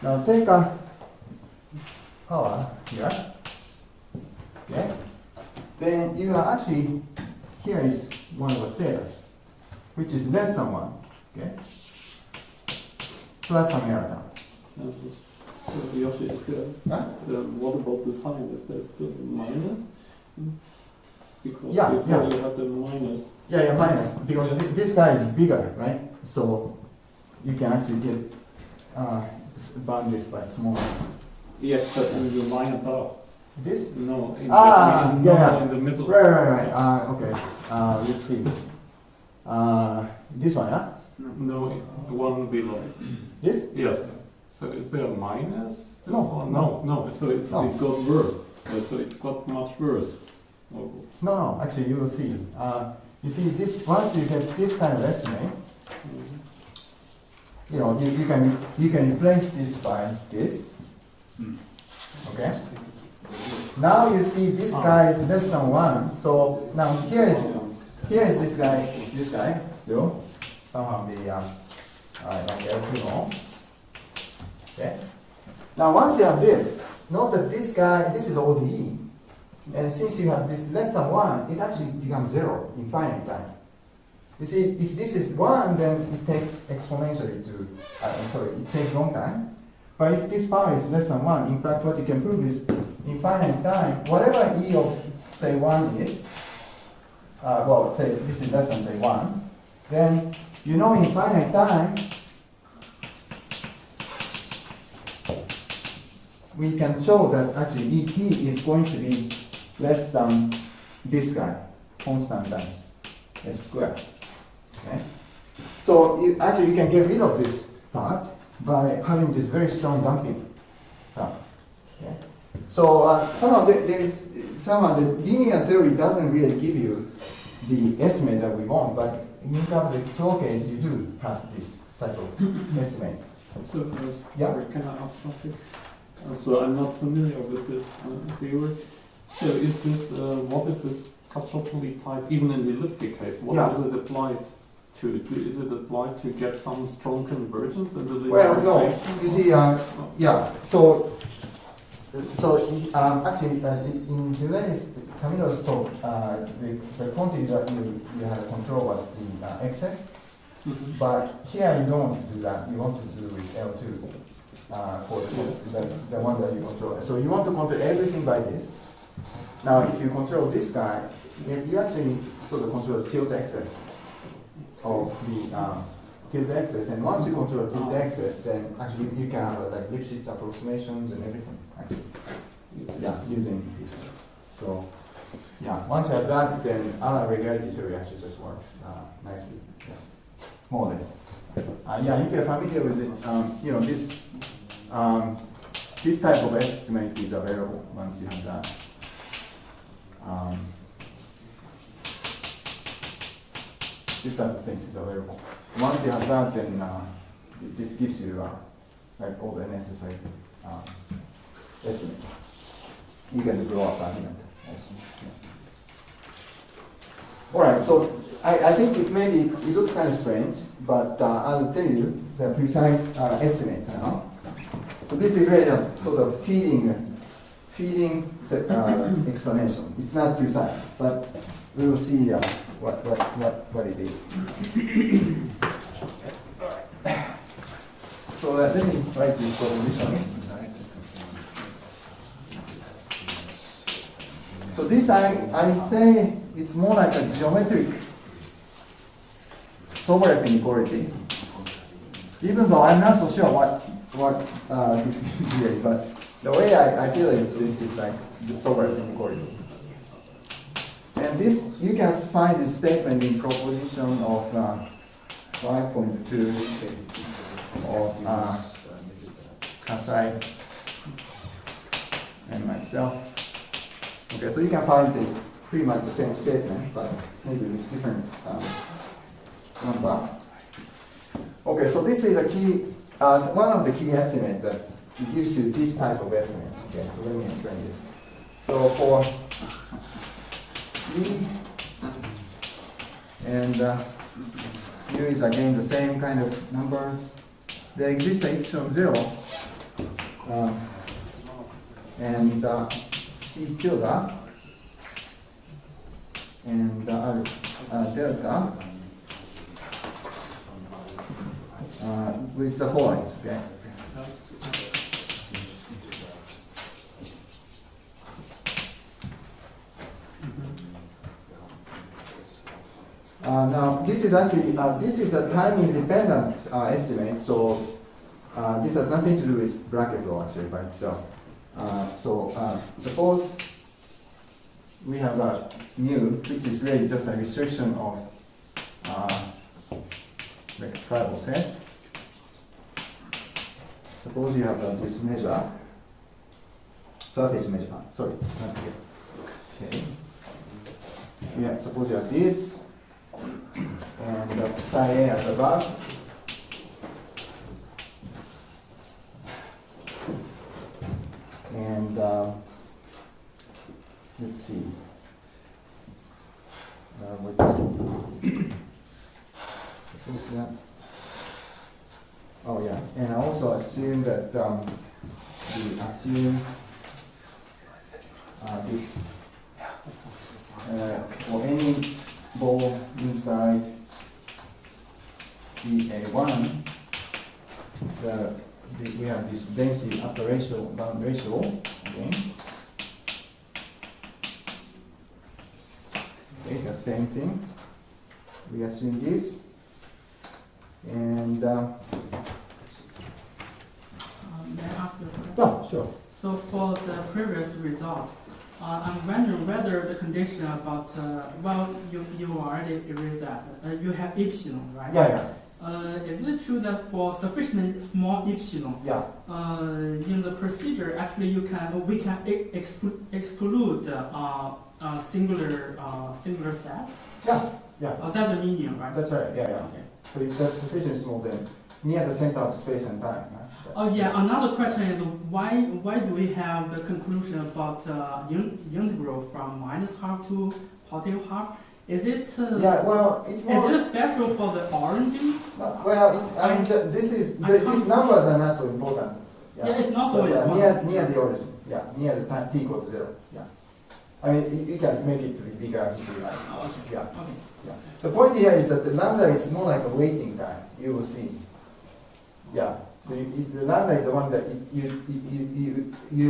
Now take a power here, okay? Then you are actually, here is 1 over theta, which is less than 1, okay? Plus some error term. Yoshi, is there, Huh? what about the sign? Is there still a minus? Because Yeah, before yeah. you had a minus. Yeah, minus, because this guy is bigger, right? So you can actually get bound this by smaller. Yes, but in the line above. This? No, in yeah. in the middle. Right. Okay. Let's see. This one, yeah? No, one below. This? Yes. So is there a minus? No, Or no. no. So it got worse. So it got much worse. Oh. No. Actually, you will see. You see, this once you get this kind of estimate, you know, you can replace this by this. Okay. Now you see this guy is less than 1. So now here is this guy still. Somehow the I don't care if you know. Okay. Now once you have this, note that this guy, this is ODE. And since you have this less than 1, it actually becomes 0 in finite time. You see, if this is 1, then it takes exponentially to, it takes long time. But if this power is less than 1, in fact what you can prove is in finite time, whatever E of, say, 1 is, well, say this is less than, say, 1, then you know in finite time, we can show that actually ET is going to be less than this guy, constant times S squared. Okay? So you can get rid of this part by having this very strong damping part. Okay? So somehow the linear theory doesn't really give you the estimate that we want, but in the flow case you do have this type of estimate. So, Yeah. sorry, can I ask something? So I'm not familiar with this theory. So is this, what is this Kachopoly type, even in the elliptic case, what Yeah. is it applied to? Is it applied to get some strong convergence in the linearization? Well, no, you see, yeah, so actually in Giuliani's Camilo's talk, the quantity that you had to control was the excess, but here you don't want to do that, you want to do with L2 for the one that you control. So you want to control everything by this. Now if you control this guy, you actually sort of control tilt excess of the tilt excess, and once you control tilt excess, then actually you can have like Lipschitz approximations and everything actually. Yeah, using this. So yeah, once you have that, then Allard regularity theory actually just works nicely. Yeah. More or less. Yeah, if you're familiar with it, you know this type of estimate is available once you have that. This type of things is available. Once you have that, then this gives you like all the necessary estimate. You can draw a argument also. Yeah. All right, so I think it looks kind of strange, but I'll tell you the precise estimate now. So this is really a sort of feeding explanation. It's not precise, but we will see what it is. So let me write this proposition. So this I say it's more like a geometric sovereign inequality. Even though I'm not so sure what this means here, but the way I feel is this is like the sovereign inequality. And this you can find this statement in proposition of 5.2 of Kasai and myself. Okay, so you can find pretty much the same statement, but maybe with different number. Okay, so this is a key, one of the key estimates that gives you this type of estimate. Okay, so let me explain this. So for E and U is again the same kind of numbers. There exists epsilon 0 and C tilde and delta with the following. Okay. Now this is actually this is a time-independent estimate, so this has nothing to do with Brakke flow actually by itself. Suppose we have a mu, which is really just a restriction of rectifiable set. Suppose you have this measure, surface measure. Sorry, not here. Okay. Yeah, suppose you have this. And psi A at the back. And let's see. Suppose that. Oh yeah, and I also assume that we assume this for any ball inside CA1, we have this density upper ratio, bound ratio, okay. Okay, the same thing. We assume this, and may I ask you a question? oh, sure. So for the previous results, I'm wondering whether the condition about, you already erased that. You have epsilon, right? Yeah. Is it true that for sufficiently small epsilon, Yeah. in the procedure, actually we can exclude singular set? Yeah. That's the meaning, right? That's right. Yeah. Okay. So if that's sufficiently small, then near the center of space and time. Right? Oh yeah. Another question is why do we have the conclusion about integral from -half to +half? Is it? Yeah. Well, it's more. Is it special for the origin? Well, it's. I mean, these numbers are not so important. Yeah, it's not so yeah, important. near the origin. Yeah, near the time t equals 0. Yeah. I mean, you can make it to be bigger if you like. Oh, okay. Yeah. Okay. Yeah. The point here is that the lambda is more like a waiting time. You will see. Yeah. So the lambda is the one that you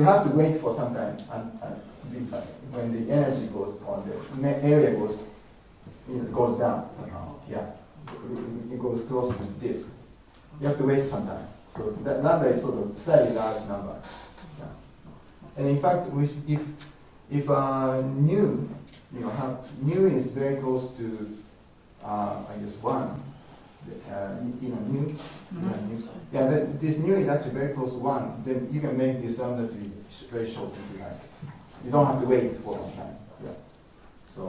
have to wait for some time, and when the energy goes on, the area goes down somehow. Yeah. It goes close to the disk. You have to wait some time. So that lambda is sort of a fairly large number. Yeah. And in fact, if nu, nu is very close to, I guess 1. Nu. Yeah, this nu is actually very close to 1. Then you can make this lambda to be very short if you like. You don't have to wait for some time. Yeah. So.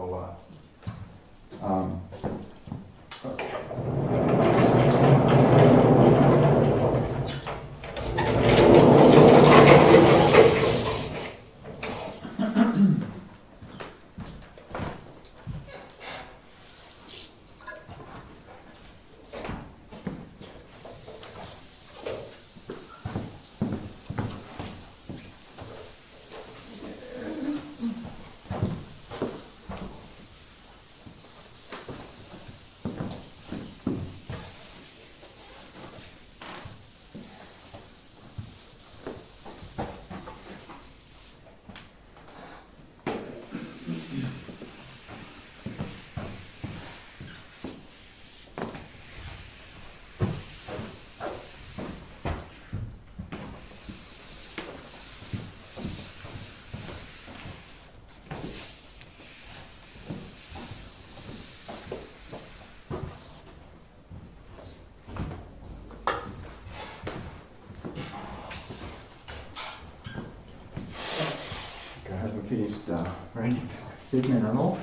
finished writing statement and all.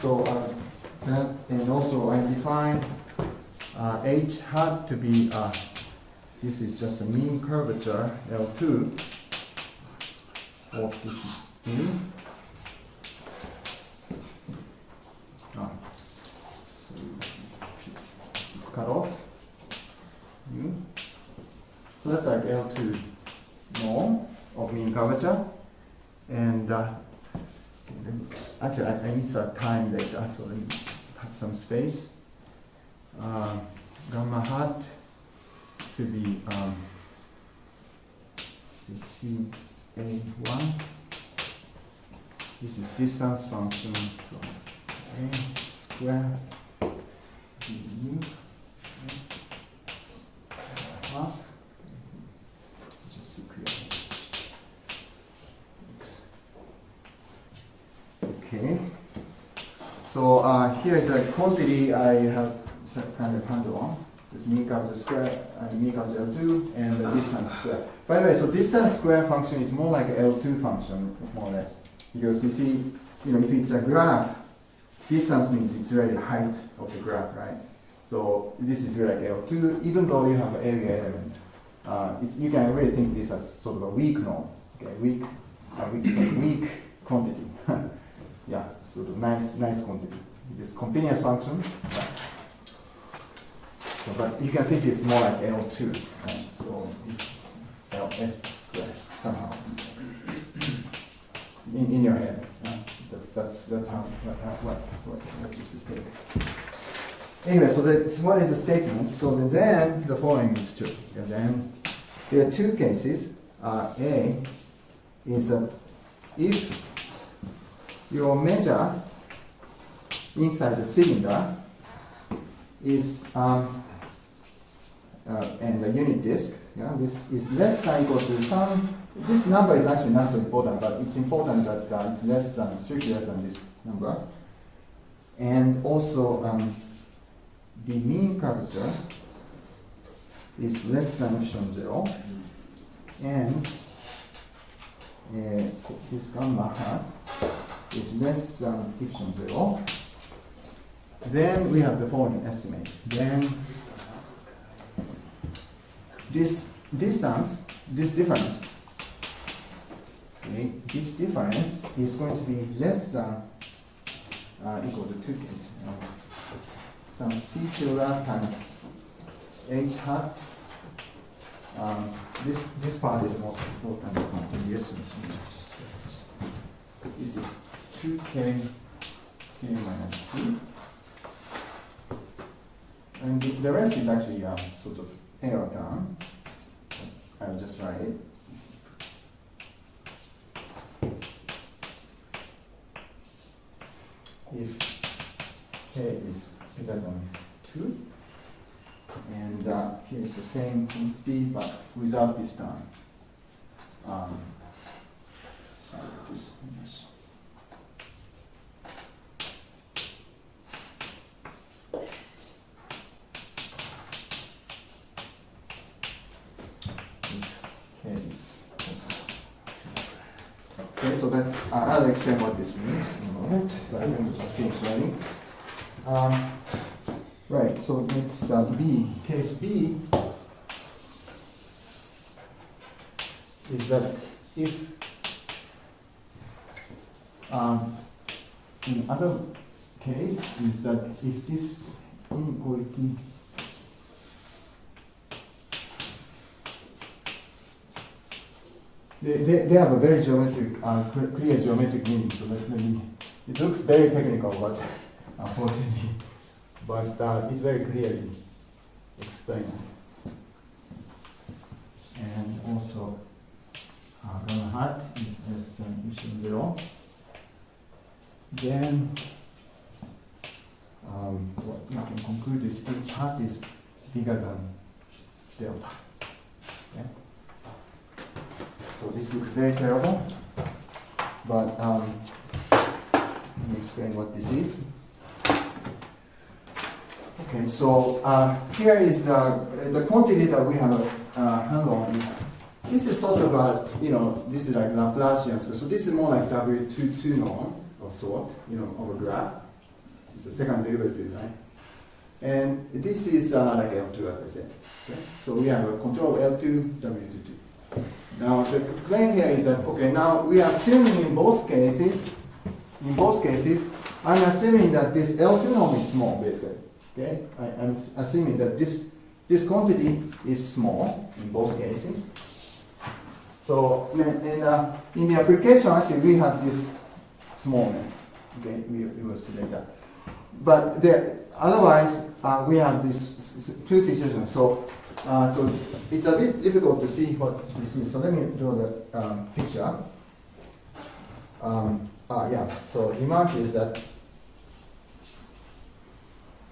So that, and also I define H hat to be, this is just a mean curvature, L2, of this mean. So it's cut off. So that's like L2 norm of mean curvature. And actually, I need some time later, so let me have some space. Gamma hat to be CA1. This is distance function from A square du. Just to clear. Okay. So here is a quantity I have some kind of handle on. This mean curvature square and mean curvature L2 and the distance square. By the way, so distance square function is more like an L2 function, more or less. Because you see, if it's a graph, distance means it's really the height of the graph, right? So this is really like L2, even though you have an area element. You can really think this as sort of a weak norm. Okay, weak quantity. Yeah, sort of nice quantity. This continuous function. So, but you can think it's more like L2, right? So this LF squared somehow in your head. That's how what you should take. Anyway, so what is the statement? So then the following is true. And then there are two cases. A is that if your measure inside the cylinder is and the unit disk, this is less than or equal to some. This number is actually not so important, but it's important that it's less than, strictly less than this number. And also the mean curvature is less than epsilon 0, and this gamma hat is less than epsilon 0. Then we have the following estimate. Then this distance, this difference, okay, this difference is going to be less than equal to 2 case. Some C tilde times H hat. This part is the most important part in the essence. This is 2k k minus 2. And the rest is actually sort of error term. I'll just write it. If k is bigger than 2, and here is the same quantity but without this term. Okay, so that's, I'll explain what this means in a moment, but I'm going to just finish writing. Right, so let's B. Case B is that if, in other case, is that if this inequality they have a very geometric, clear geometric meaning. So it looks very technical, but unfortunately, but it's very clearly explained. And also, gamma hat is less than epsilon 0. Then, what we can conclude is H hat is bigger than delta. Okay? So this looks very terrible, but let me explain what this is. Okay, so here is the quantity that we have a handle on is this is sort of a, this is like Laplacian. So this is more like W2 norm of sort, of a graph. It's a second derivative, right? And this is like L2, as I said. Okay? So we have a control L2, W22. Now the claim here is that, okay, now we are assuming in both cases, I'm assuming that this L2 norm is small, basically. Okay? I'm assuming that this quantity is small in both cases. So, and in the application, actually, we have this smallness. Okay, we will see later. But otherwise, we have these two situations. So it's a bit difficult to see what this is. So let me draw the picture. Yeah. So remark is that,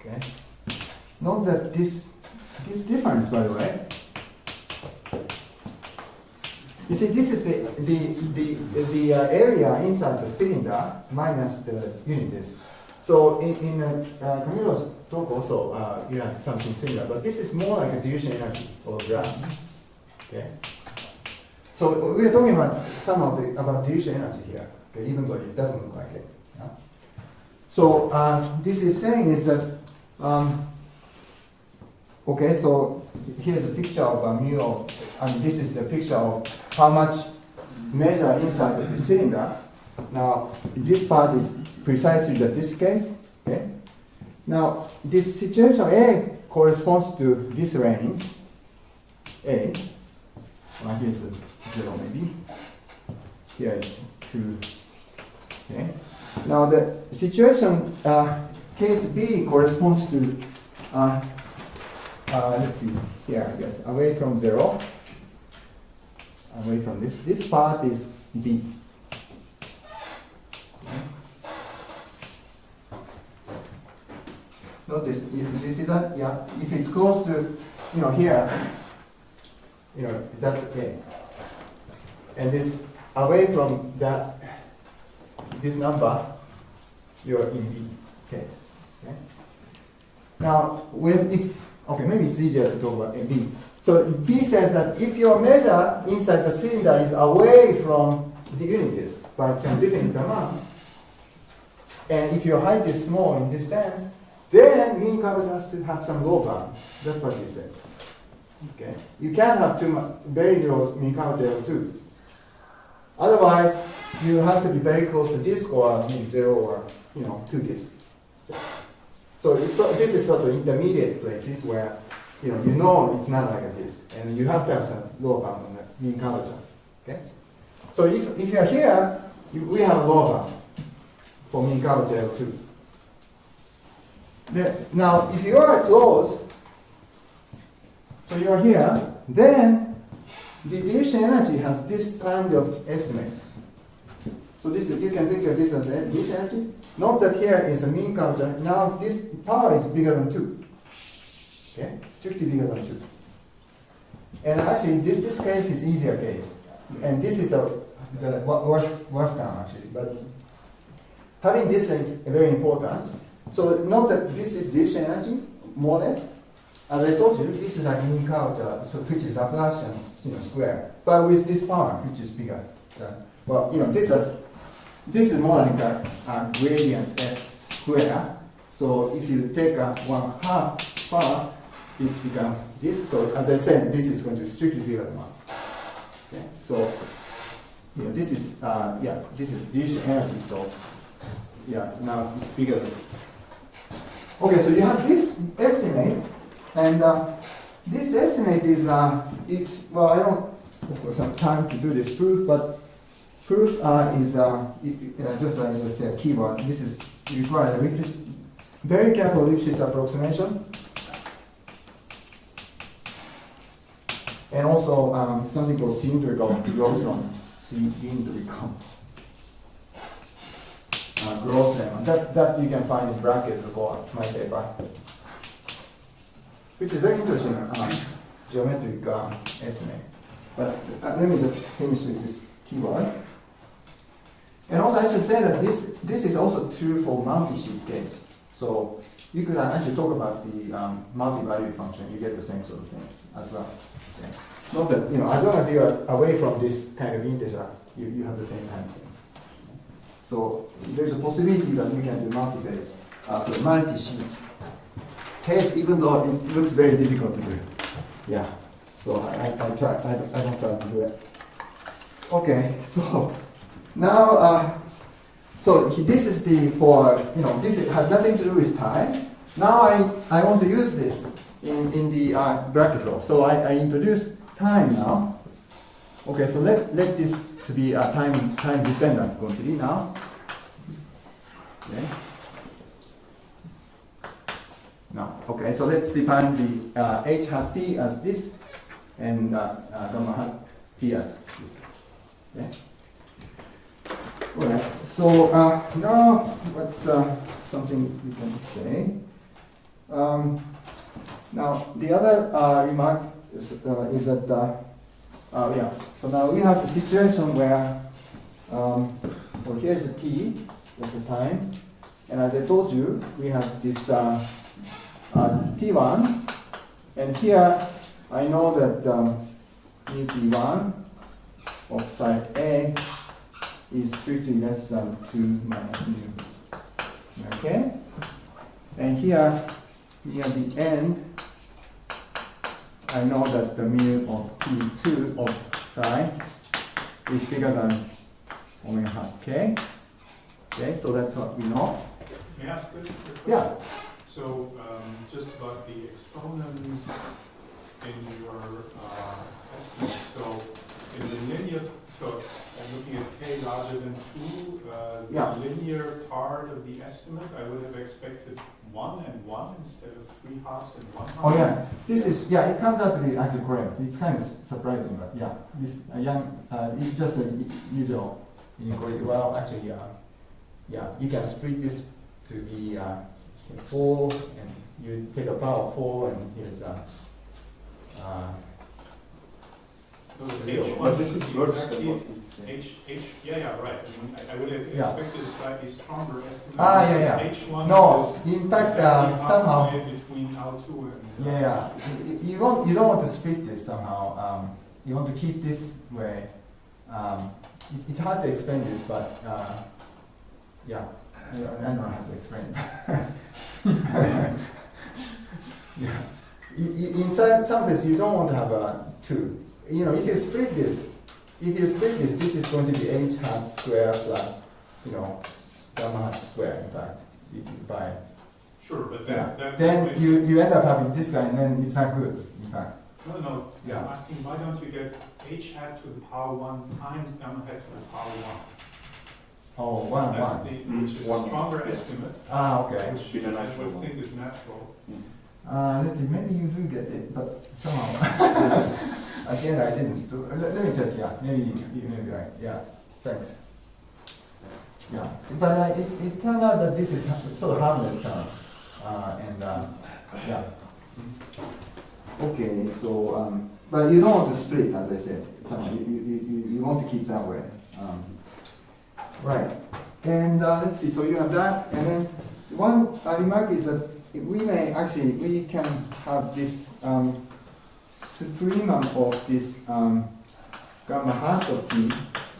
okay. Note that this difference, by the way. You see, this is the area inside the cylinder minus the unit disk. So in Camilo's talk also, you have something similar, but this is more like a dilution energy hologram. Okay. So we are talking about about dilution energy here. Okay, even though it doesn't look like it. Yeah? So this is saying is that. Okay, so here's a picture of mu of, and this is the picture of how much measure inside of the cylinder. Now, this part is precisely this case. Okay. Now, this situation A corresponds to this range A. Well, here's a 0 maybe. Here is 2. Okay. Now, the situation case B corresponds to. Let's see, here, I guess, away from 0, away from this. This part is B. Okay. Notice, this is that, yeah, if it's close to, here, that's A. And this, away from that, this number, you're in B case. Okay. Now, okay, maybe it's easier to talk about B. So B says that if your measure inside the cylinder is away from the unit disk by some definite amount, and if your height is small in this sense, then mean curvature has to have some low bound. That's what he says. Okay, you can't have very low mean curvature too. Otherwise, you have to be very close to disk or mean 0 or 2 disk. So this is sort of intermediate places where it's not like a disk, and you have to have some lower bound on the mean curvature. Okay. So if you're here, we have a lower bound for mean curvature L2. Now, if you are close, so you are here, then the dilution energy has this kind of estimate. So you can think of this as dilution energy. Note that here is a mean curvature. Now this power is bigger than 2. Okay, strictly bigger than 2. And actually, this case is easier case, and this is the worst down actually. But having this is very important. So note that this is dilution energy, more or less. As I told you, this is like mean curvature, so which is Laplacian square, but with this power, which is bigger. Well, this is more like a gradient F square. So if you take 1/2 power, this becomes this. So as I said, this is going to be strictly bigger than 1. Okay. So this is this is dilution energy. So now it's bigger. Okay, so you have this estimate, and this estimate is I don't of course have time to do this proof, but proof is just as I said, keyword. This is requires a very careful Lipschitz approximation, and also something called cylindrical growth lemma. Growth lemma. That you can find in Brakke for my paper, which is very interesting geometric estimate. But let me just finish with this keyword. And also I should say that this is also true for multi-sheet case. So you could actually talk about the multi-value function. You get the same sort of things as well. Okay. Not that, as long as you are away from this kind of integer, you have the same kind of things. So there's a possibility that you can do multi-phase, so multi-sheet case, even though it looks very difficult to do. Yeah. So I don't try to do it. Okay. So now, this is this has nothing to do with time. Now I want to use this in the Brakke flow. So I introduce time now. Okay, so let this to be a time dependent quantity now. Okay. Now, okay, so let's define the h hat t as this and gamma hat t as this. Okay. Alright, so now what's something we can say? Now the other remark is that so now we have the situation where here's a t, that's the time, and as I told you, we have this t1, and here I know that mu t1 of side A is strictly less than 2 minus mu. Okay? And here, near the end, I know that the mu of T2 of psi is bigger than omega hat K. Okay, so that's what we know. May I ask this? Yeah. So, just about the exponents in your estimate. So, in the linear, so I'm looking at K larger than 2, Yeah. the linear part of the estimate, I would have expected 1 and 1 instead of 3 halves and 1 half. Oh yeah, this is, it turns out to be actually correct. It's kind of surprising, but yeah, this it's just a usual inequality. Well, actually, you can split this to be 4, and you take a power of 4, and here's H1 But this is worse exactly than what we say. right. I mean, I would have expected a slightly stronger estimate. Yeah. H1 No, is in fact, exactly somehow, halfway between L2 and you don't want to split this somehow. You want to keep this where it's hard to explain this, but I don't know how to explain it. In some sense, you don't want to have a 2. If you split this, this is going to be h hat square plus, gamma hat square, in fact, by. Sure, but then you end up having this guy, and then it's not good, in fact. No. Yeah. I'm asking why don't you get h hat to the power 1 times gamma hat to the power 1? Oh, 1, That's 1. which is a One. stronger Yes. estimate, Okay. Which would be the which I natural would one. think is natural. Let's see, maybe you do get it, but somehow. Again, I didn't. So let me check, maybe you may be right. Yeah, thanks. Yeah, but it turned out that this is sort of harmless term. Okay, so, but you don't want to split, as I said. Somehow. You want to keep that way. Right. And let's see, so you have that, and then one remark is that we can have this supremum of this gamma hat of t,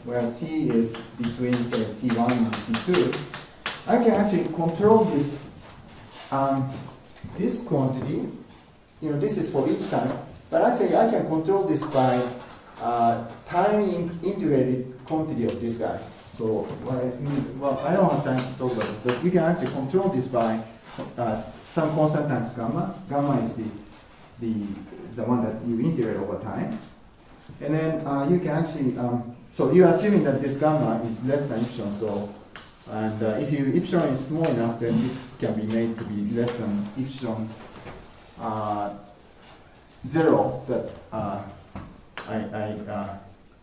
where t is between, say, t1 and t2. I can actually control this this quantity. This is for each time, but actually I can control this by time integrated quantity of this guy. So, I don't have time to talk about it, but we can actually control this by some constant times gamma. Gamma is the one that you integrate over time. And then you can actually, so you're assuming that this gamma is less than epsilon, so, and if epsilon is small enough, then this can be made to be less than epsilon 0 that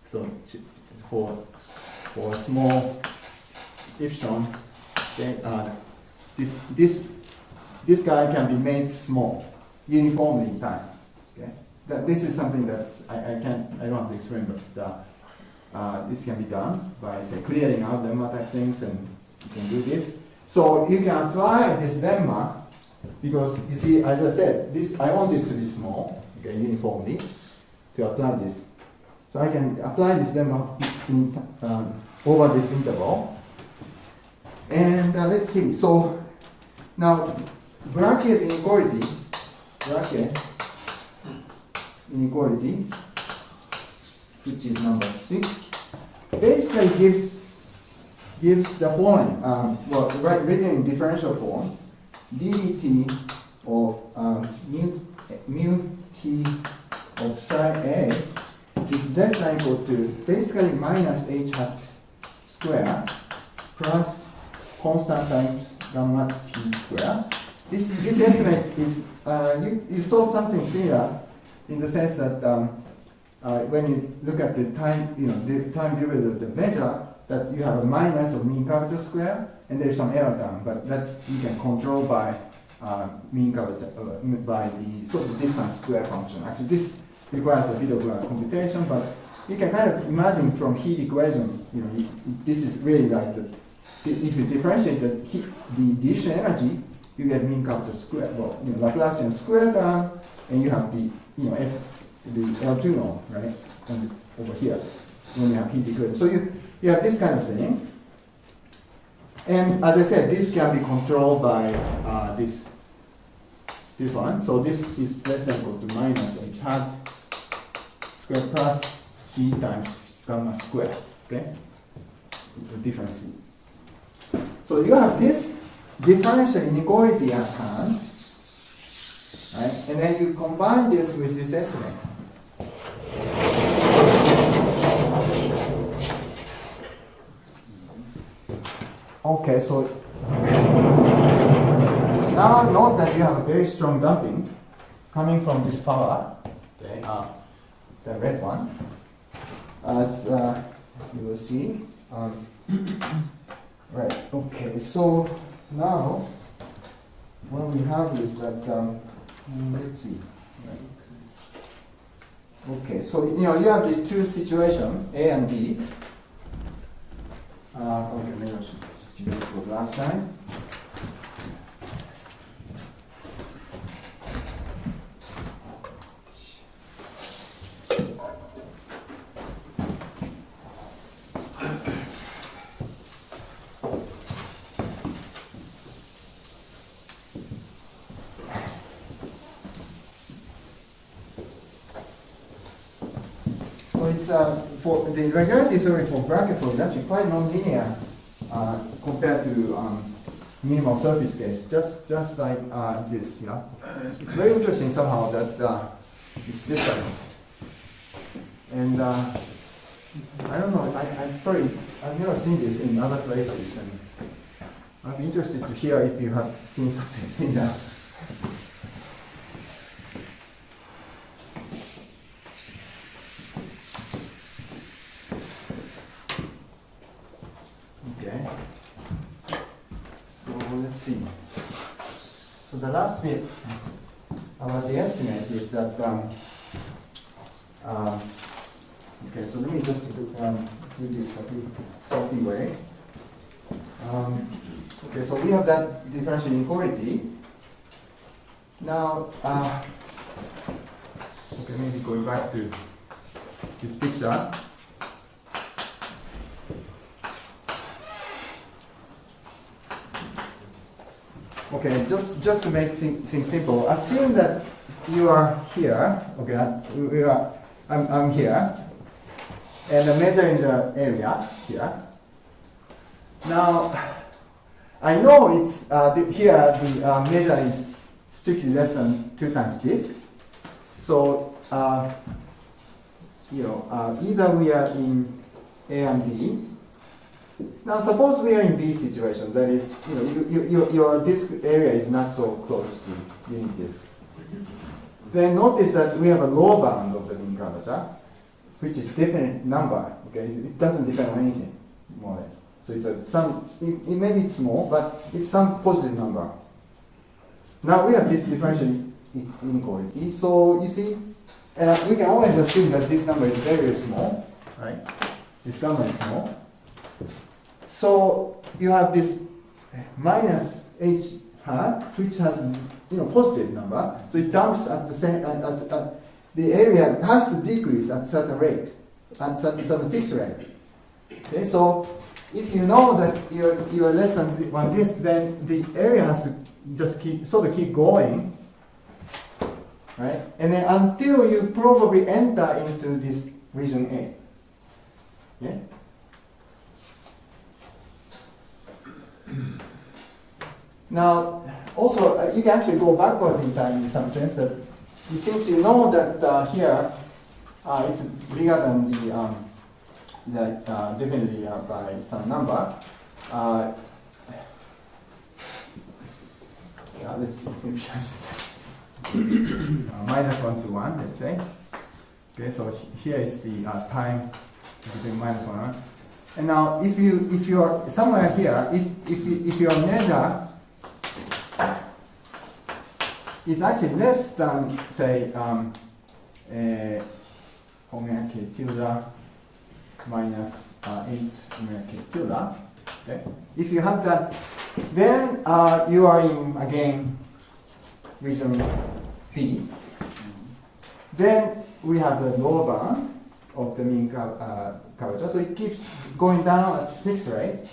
so for a small epsilon, then this guy can be made small uniformly in time. Okay, this is something that I don't have to explain, but this can be done by, say, clearing out lemma type things, and you can do this. So you can apply this lemma, because you see, as I said, this I want this to be small, okay, uniformly, to apply this. So I can apply this lemma over this interval. And let's see. So now Brakke's inequality, which is number 6, basically gives the following, written in differential form, ddt of mu t of psi a is less than equal to basically minus h hat square plus constant times gamma t square. This estimate is, you saw something similar in the sense that when you look at the time, the time derivative of the measure, that you have a minus of mean curvature square, and there's some error term, but that's you can control by mean curvature by the sort of distance square function. Actually, this requires a bit of computation, but you can kind of imagine from heat equation. This is really like if you differentiate the addition energy, you get mean curvature square. Well, Laplacian square term, and you have the the L2 norm, right, and over here when you have heat equation. So you have this kind of thing. And as I said, this can be controlled by this one. So this is less than equal to minus h hat square plus c times gamma square. Okay? The difference c. So you have this differential inequality at hand, right? And then you combine this with this estimate. Okay, so now note that you have a very strong damping coming from this power, okay, the red one, as you will see. Right, okay, so now what we have is that, let's see. Okay, so you have these two situations, A and B. Okay, maybe I should just use it for last time. For the regularity theory for Brakke is actually quite non-linear compared to minimal surface case. Just like this, It's very interesting somehow that it's different. And I don't know. I've never seen this in other places, and I'm interested to hear if you have seen something similar. So the last bit about the estimate is that, okay, so let me just do this a bit salty way. Okay, so we have that differential inequality. Now, okay, maybe going back to this picture. Okay, just to make things simple, assume that you are here. Okay, I'm here, and I'm measuring the area here. Now, I know it's here the measure is strictly less than 2 times disk. So either we are in A and B. Now, suppose we are in B situation, that is, your disk area is not so close to unit disk. Then notice that we have a low bound of the mean curvature, which is definite number. Okay, it doesn't depend on anything, more or less. So it's it may be small, but it's some positive number. Now we have this differential inequality. So you see, we can always assume that this number is very small, right? This number is small. So you have this minus h hat, which has positive number, so it dumps at the same as the area has to decrease at certain rate, at certain fixed rate. Okay, so if you know that you are less than one disk, then the area has to just keep going, right? And then until you probably enter into this region A. Okay? Now, also you can actually go backwards in time in some sense. That since you know that here it's bigger than definitely by some number. Let's see. Maybe I should say -1 to 1. Let's say. Okay, so here is the time between -1 and 1. And now, if you are somewhere here, if your measure is actually less than, say, omega k tilde minus 8 omega k tilde. Okay, if you have that, then you are in again region B. Then we have the lower bound of the mean curvature, so it keeps going down at fixed rate.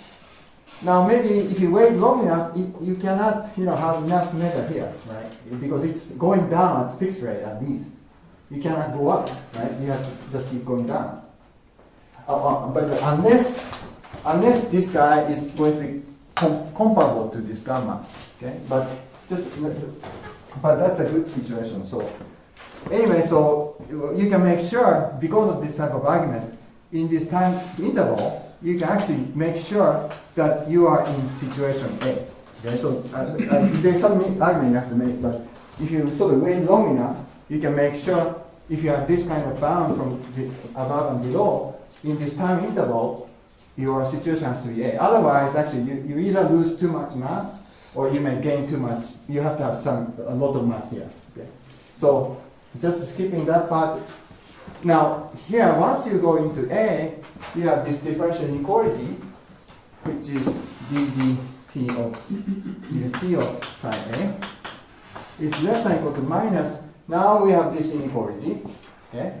Now maybe if you wait long enough, you cannot have enough measure here, right? Because it's going down at fixed rate at least. You cannot go up, right? You have to just keep going down. But unless this guy is going to be comparable to this gamma, okay? But that's a good situation. So anyway, so you can make sure, because of this type of argument, in this time interval, you can actually make sure that you are in situation A. Okay, so there's some argument you have to make, but if you sort of wait long enough, you can make sure if you have this kind of bound from above and below, in this time interval, your situation has to be A. Otherwise, actually, you either lose too much mass, or you may gain too much. You have to have a lot of mass here. Okay? So just skipping that part. Now, here, once you go into A, you have this differential inequality, which is ddt of psi A. It's less than or equal to minus. Now we have this inequality. Okay.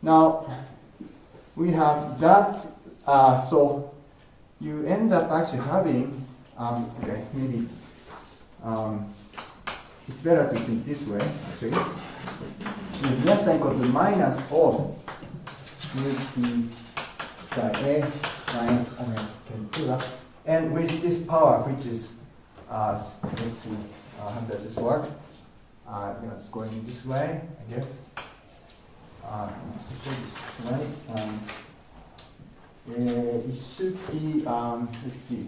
Now we have that. So you end up actually having. Okay, maybe it's better to think this way. Actually, it's less than or equal to minus of dt psi A minus omega k tilde, and with this power, which is let's see, how does this work? It's going this way, I guess. It should be, let's see,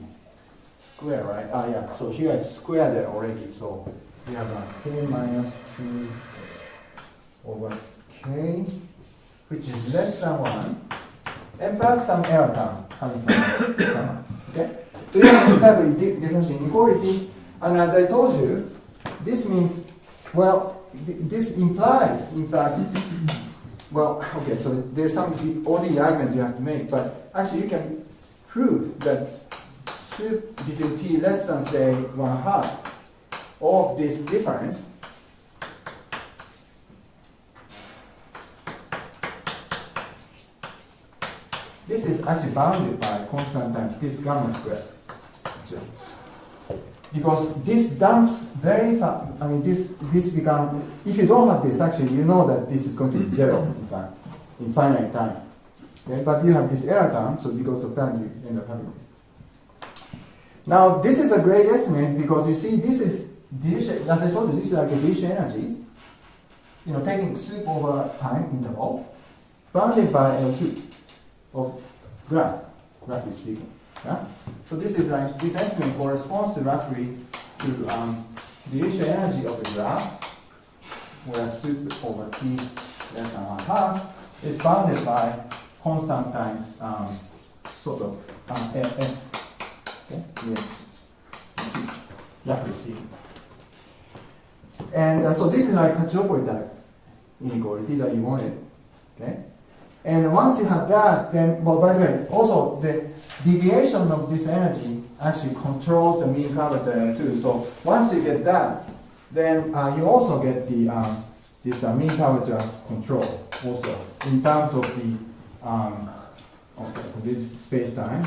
square, right? Yeah, so here it's squared there already. So we have k minus 2 over k, which is less than 1, and plus some error term coming from gamma. Okay? So you have this type of differential inequality, and as I told you, this means, well, this implies, in fact, well, okay, so there's some ODE argument you have to make, but actually you can prove that sup between t less than, say, 1/2 of this difference this is actually bounded by constant times this gamma squared. Actually. Because this dumps very fast. I mean, this becomes, if you don't have this, actually, you know that this is going to be 0, in fact, in finite time. Okay? But you have this error term, so because of that, you end up having this. Now, this is a great estimate because you see, this is, as I told you, this is like a dish energy, taking sup over time interval, bounded by L2 of graphically speaking. Yeah? So this is like, this estimate corresponds to roughly to the initial energy of the graph, where sup over t less than 1/2 is bounded by constant times sort of f. Okay? Yes. Roughly speaking. And so this is like Katsuyori type inequality that you wanted. Okay? And once you have that, then, well, by the way, also the deviation of this energy actually controls the mean curvature too. So once you get that, then you also get the this mean curvature control also in terms of the okay, so this space-time.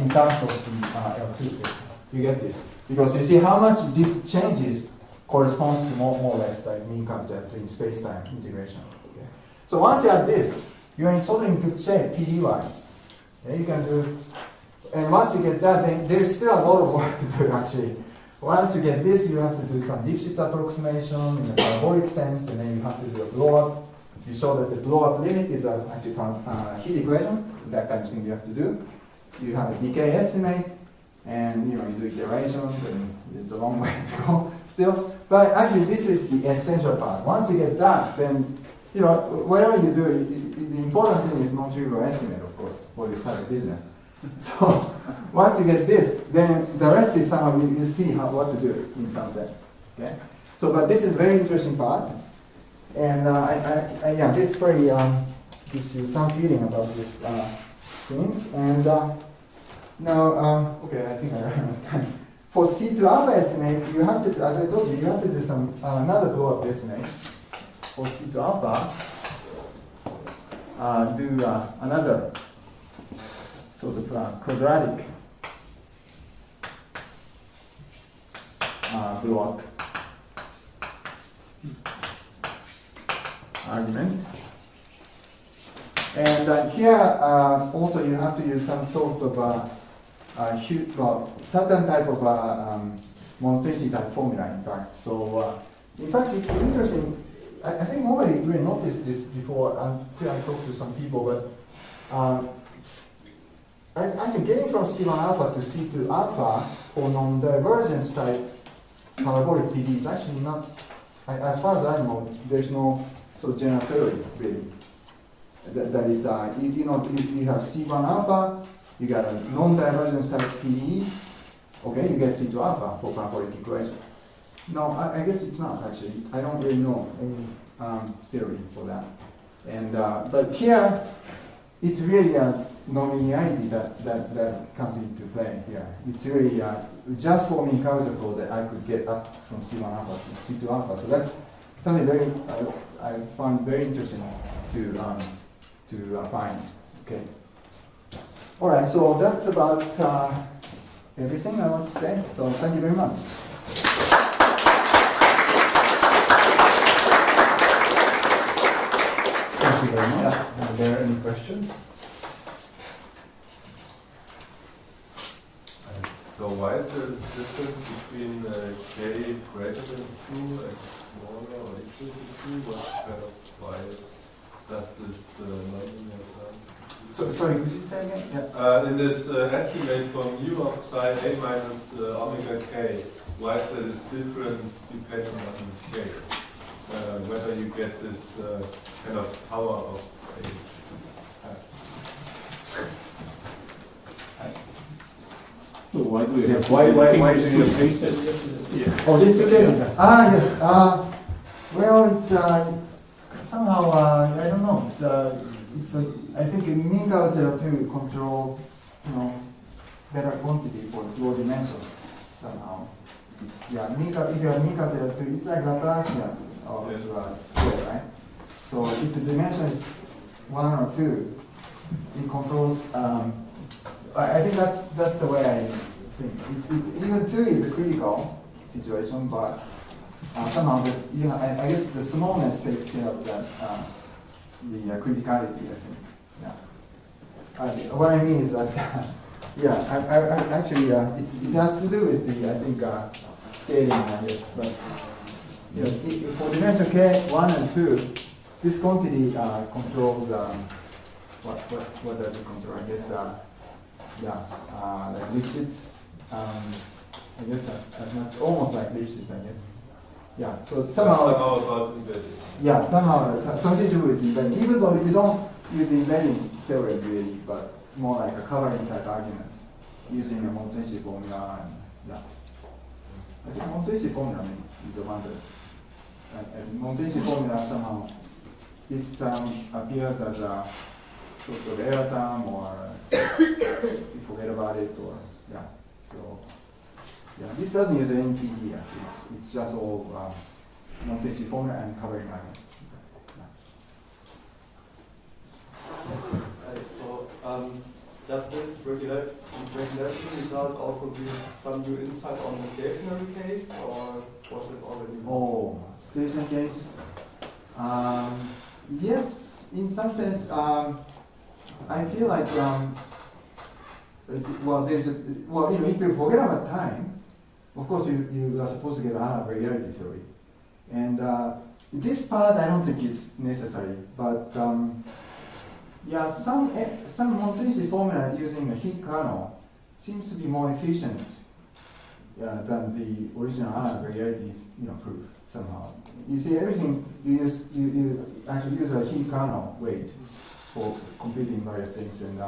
In terms of the L2 space, you get this because you see how much this changes corresponds to more or less like mean curvature in space-time integration. Okay. So once you have this, you're in totally in good shape PD-wise. Okay, you can do, and once you get that, then there's still a lot of work to do actually. Once you get this, you have to do some Lipschitz approximation in a parabolic sense, and then you have to do a blow-up. You show that the blow-up limit is actually heat equation. That kind of thing you have to do. You have a decay estimate, and you do iterations, and it's a long way to go still. But actually, this is the essential part. Once you get that, then whatever you do, the important thing is non-trivial estimate, of course, for this type of business. So once you get this, then the rest is somehow you see what to do in some sense. Okay. So, but this is very interesting part, and yeah, this very gives you some feeling about these things. And now, okay, I think I ran out of time. For C2 alpha estimate, you have to, as I told you, you have to do some another blow-up estimate for C2 alpha. Do another sort of quadratic blow-up argument. And here also you have to use some sort of certain type of monotonicity type formula, in fact. So in fact, it's interesting. I think nobody really noticed this before until I talked to some people, but actually getting from C1 alpha to C2 alpha for non-divergence type parabolic PD is actually not, as far as I know, there's no sort of general theory really. That is, you have C1 alpha, you got a non-divergence type PD, okay, you get C2 alpha for parabolic equation. No, I guess it's not actually. I don't really know any theory for that. And but here, it's really a nonlinearity that comes into play here. It's really just for mean curvature flow that I could get up from C1 alpha to C2 alpha. So that's something very I found very interesting to find. Okay. All right. So that's about everything I want to say. So thank you very much. Thank you very much. Are there any questions? So why is there this difference between k greater than 2 and smaller or equal to 2? What kind of, why does this nonlinear term? So, sorry, could you say again? Yeah. In this estimate for mu of psi a minus omega k, why is there this difference depending on k? Whether you get this kind of power of a. So why do you have Why do distinguish you the have cases? Yeah. Oh, this again. Yes. Well, it's somehow I don't know. It's I think in mean curvature to control, better quantity for low dimensions somehow. Yeah, if you have mean curvature to, it's like Laplacian of square, right? So if the dimension is 1 or 2, it controls. I think that's the way I think. Even 2 is a critical situation, but somehow this, I guess the smallness takes care of that, the criticality, I think. Yeah. What I mean is that, yeah, I actually, it has to do with the, I think, scaling, I guess. But for dimension k, 1 and 2, this quantity controls what does it control? I guess. Like Lipschitz, I guess that's much, almost like Lipschitz, I guess. Yeah, so somehow about embedding. Yeah, somehow something to do with embedding, even though you don't use embedding theorem really, but more like a covering type argument using a monotonicity formula. And yeah, I think monotonicity formula is the one that monotonicity formula somehow this term appears as a sort of error term, or you forget about it, or yeah. So yeah, this doesn't use any PD actually. It's just all monotonicity formula and covering line. So does this regularity result also give some new insight on the stationary case, or was this already? Oh, stationary case. Yes, in some sense. I feel like well, if you forget about time, of course you are supposed to get Allard regularity theory, and this part I don't think it's necessary, but yeah, some monotonicity formula using a heat kernel seems to be more efficient than the original Allard regularity proof somehow. You see, everything you actually use a heat kernel weight for computing various things, and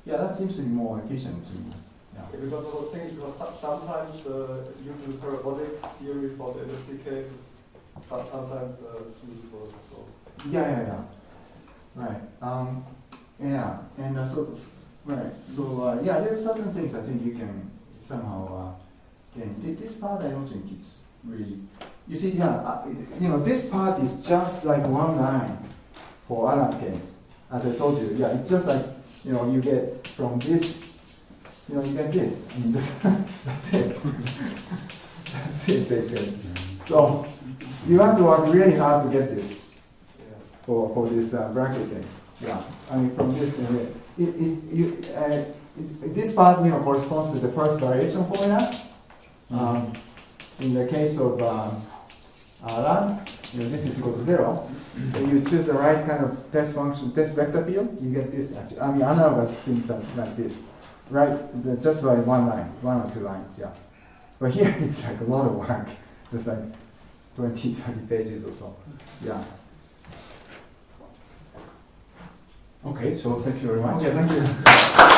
yeah, that seems to be more efficient to me. Yeah. Because I was thinking, because sometimes using the parabolic theory for the elliptic cases sometimes useful. So. Yeah. Right. Yeah, and right. So yeah, there are certain things I think you can somehow gain. This part I don't think it's really. You see, yeah, this part is just like one line for Allard case. As I told you, yeah, it's just like you get from this, you get this, and just that's it. That's it basically. So you have to work really hard to get this for this Brakke case. Yeah, I mean from this, this part corresponds to the first variation formula. In the case of Allard, this is equal to 0. When you choose the right kind of test function, test vector field, you get this actually. I mean, analogous things like this, right? Just like one line, one or two lines, yeah. But here it's like a lot of work, just like 20, 30 pages or so, yeah. Okay, so thank you very much. Okay, thank you.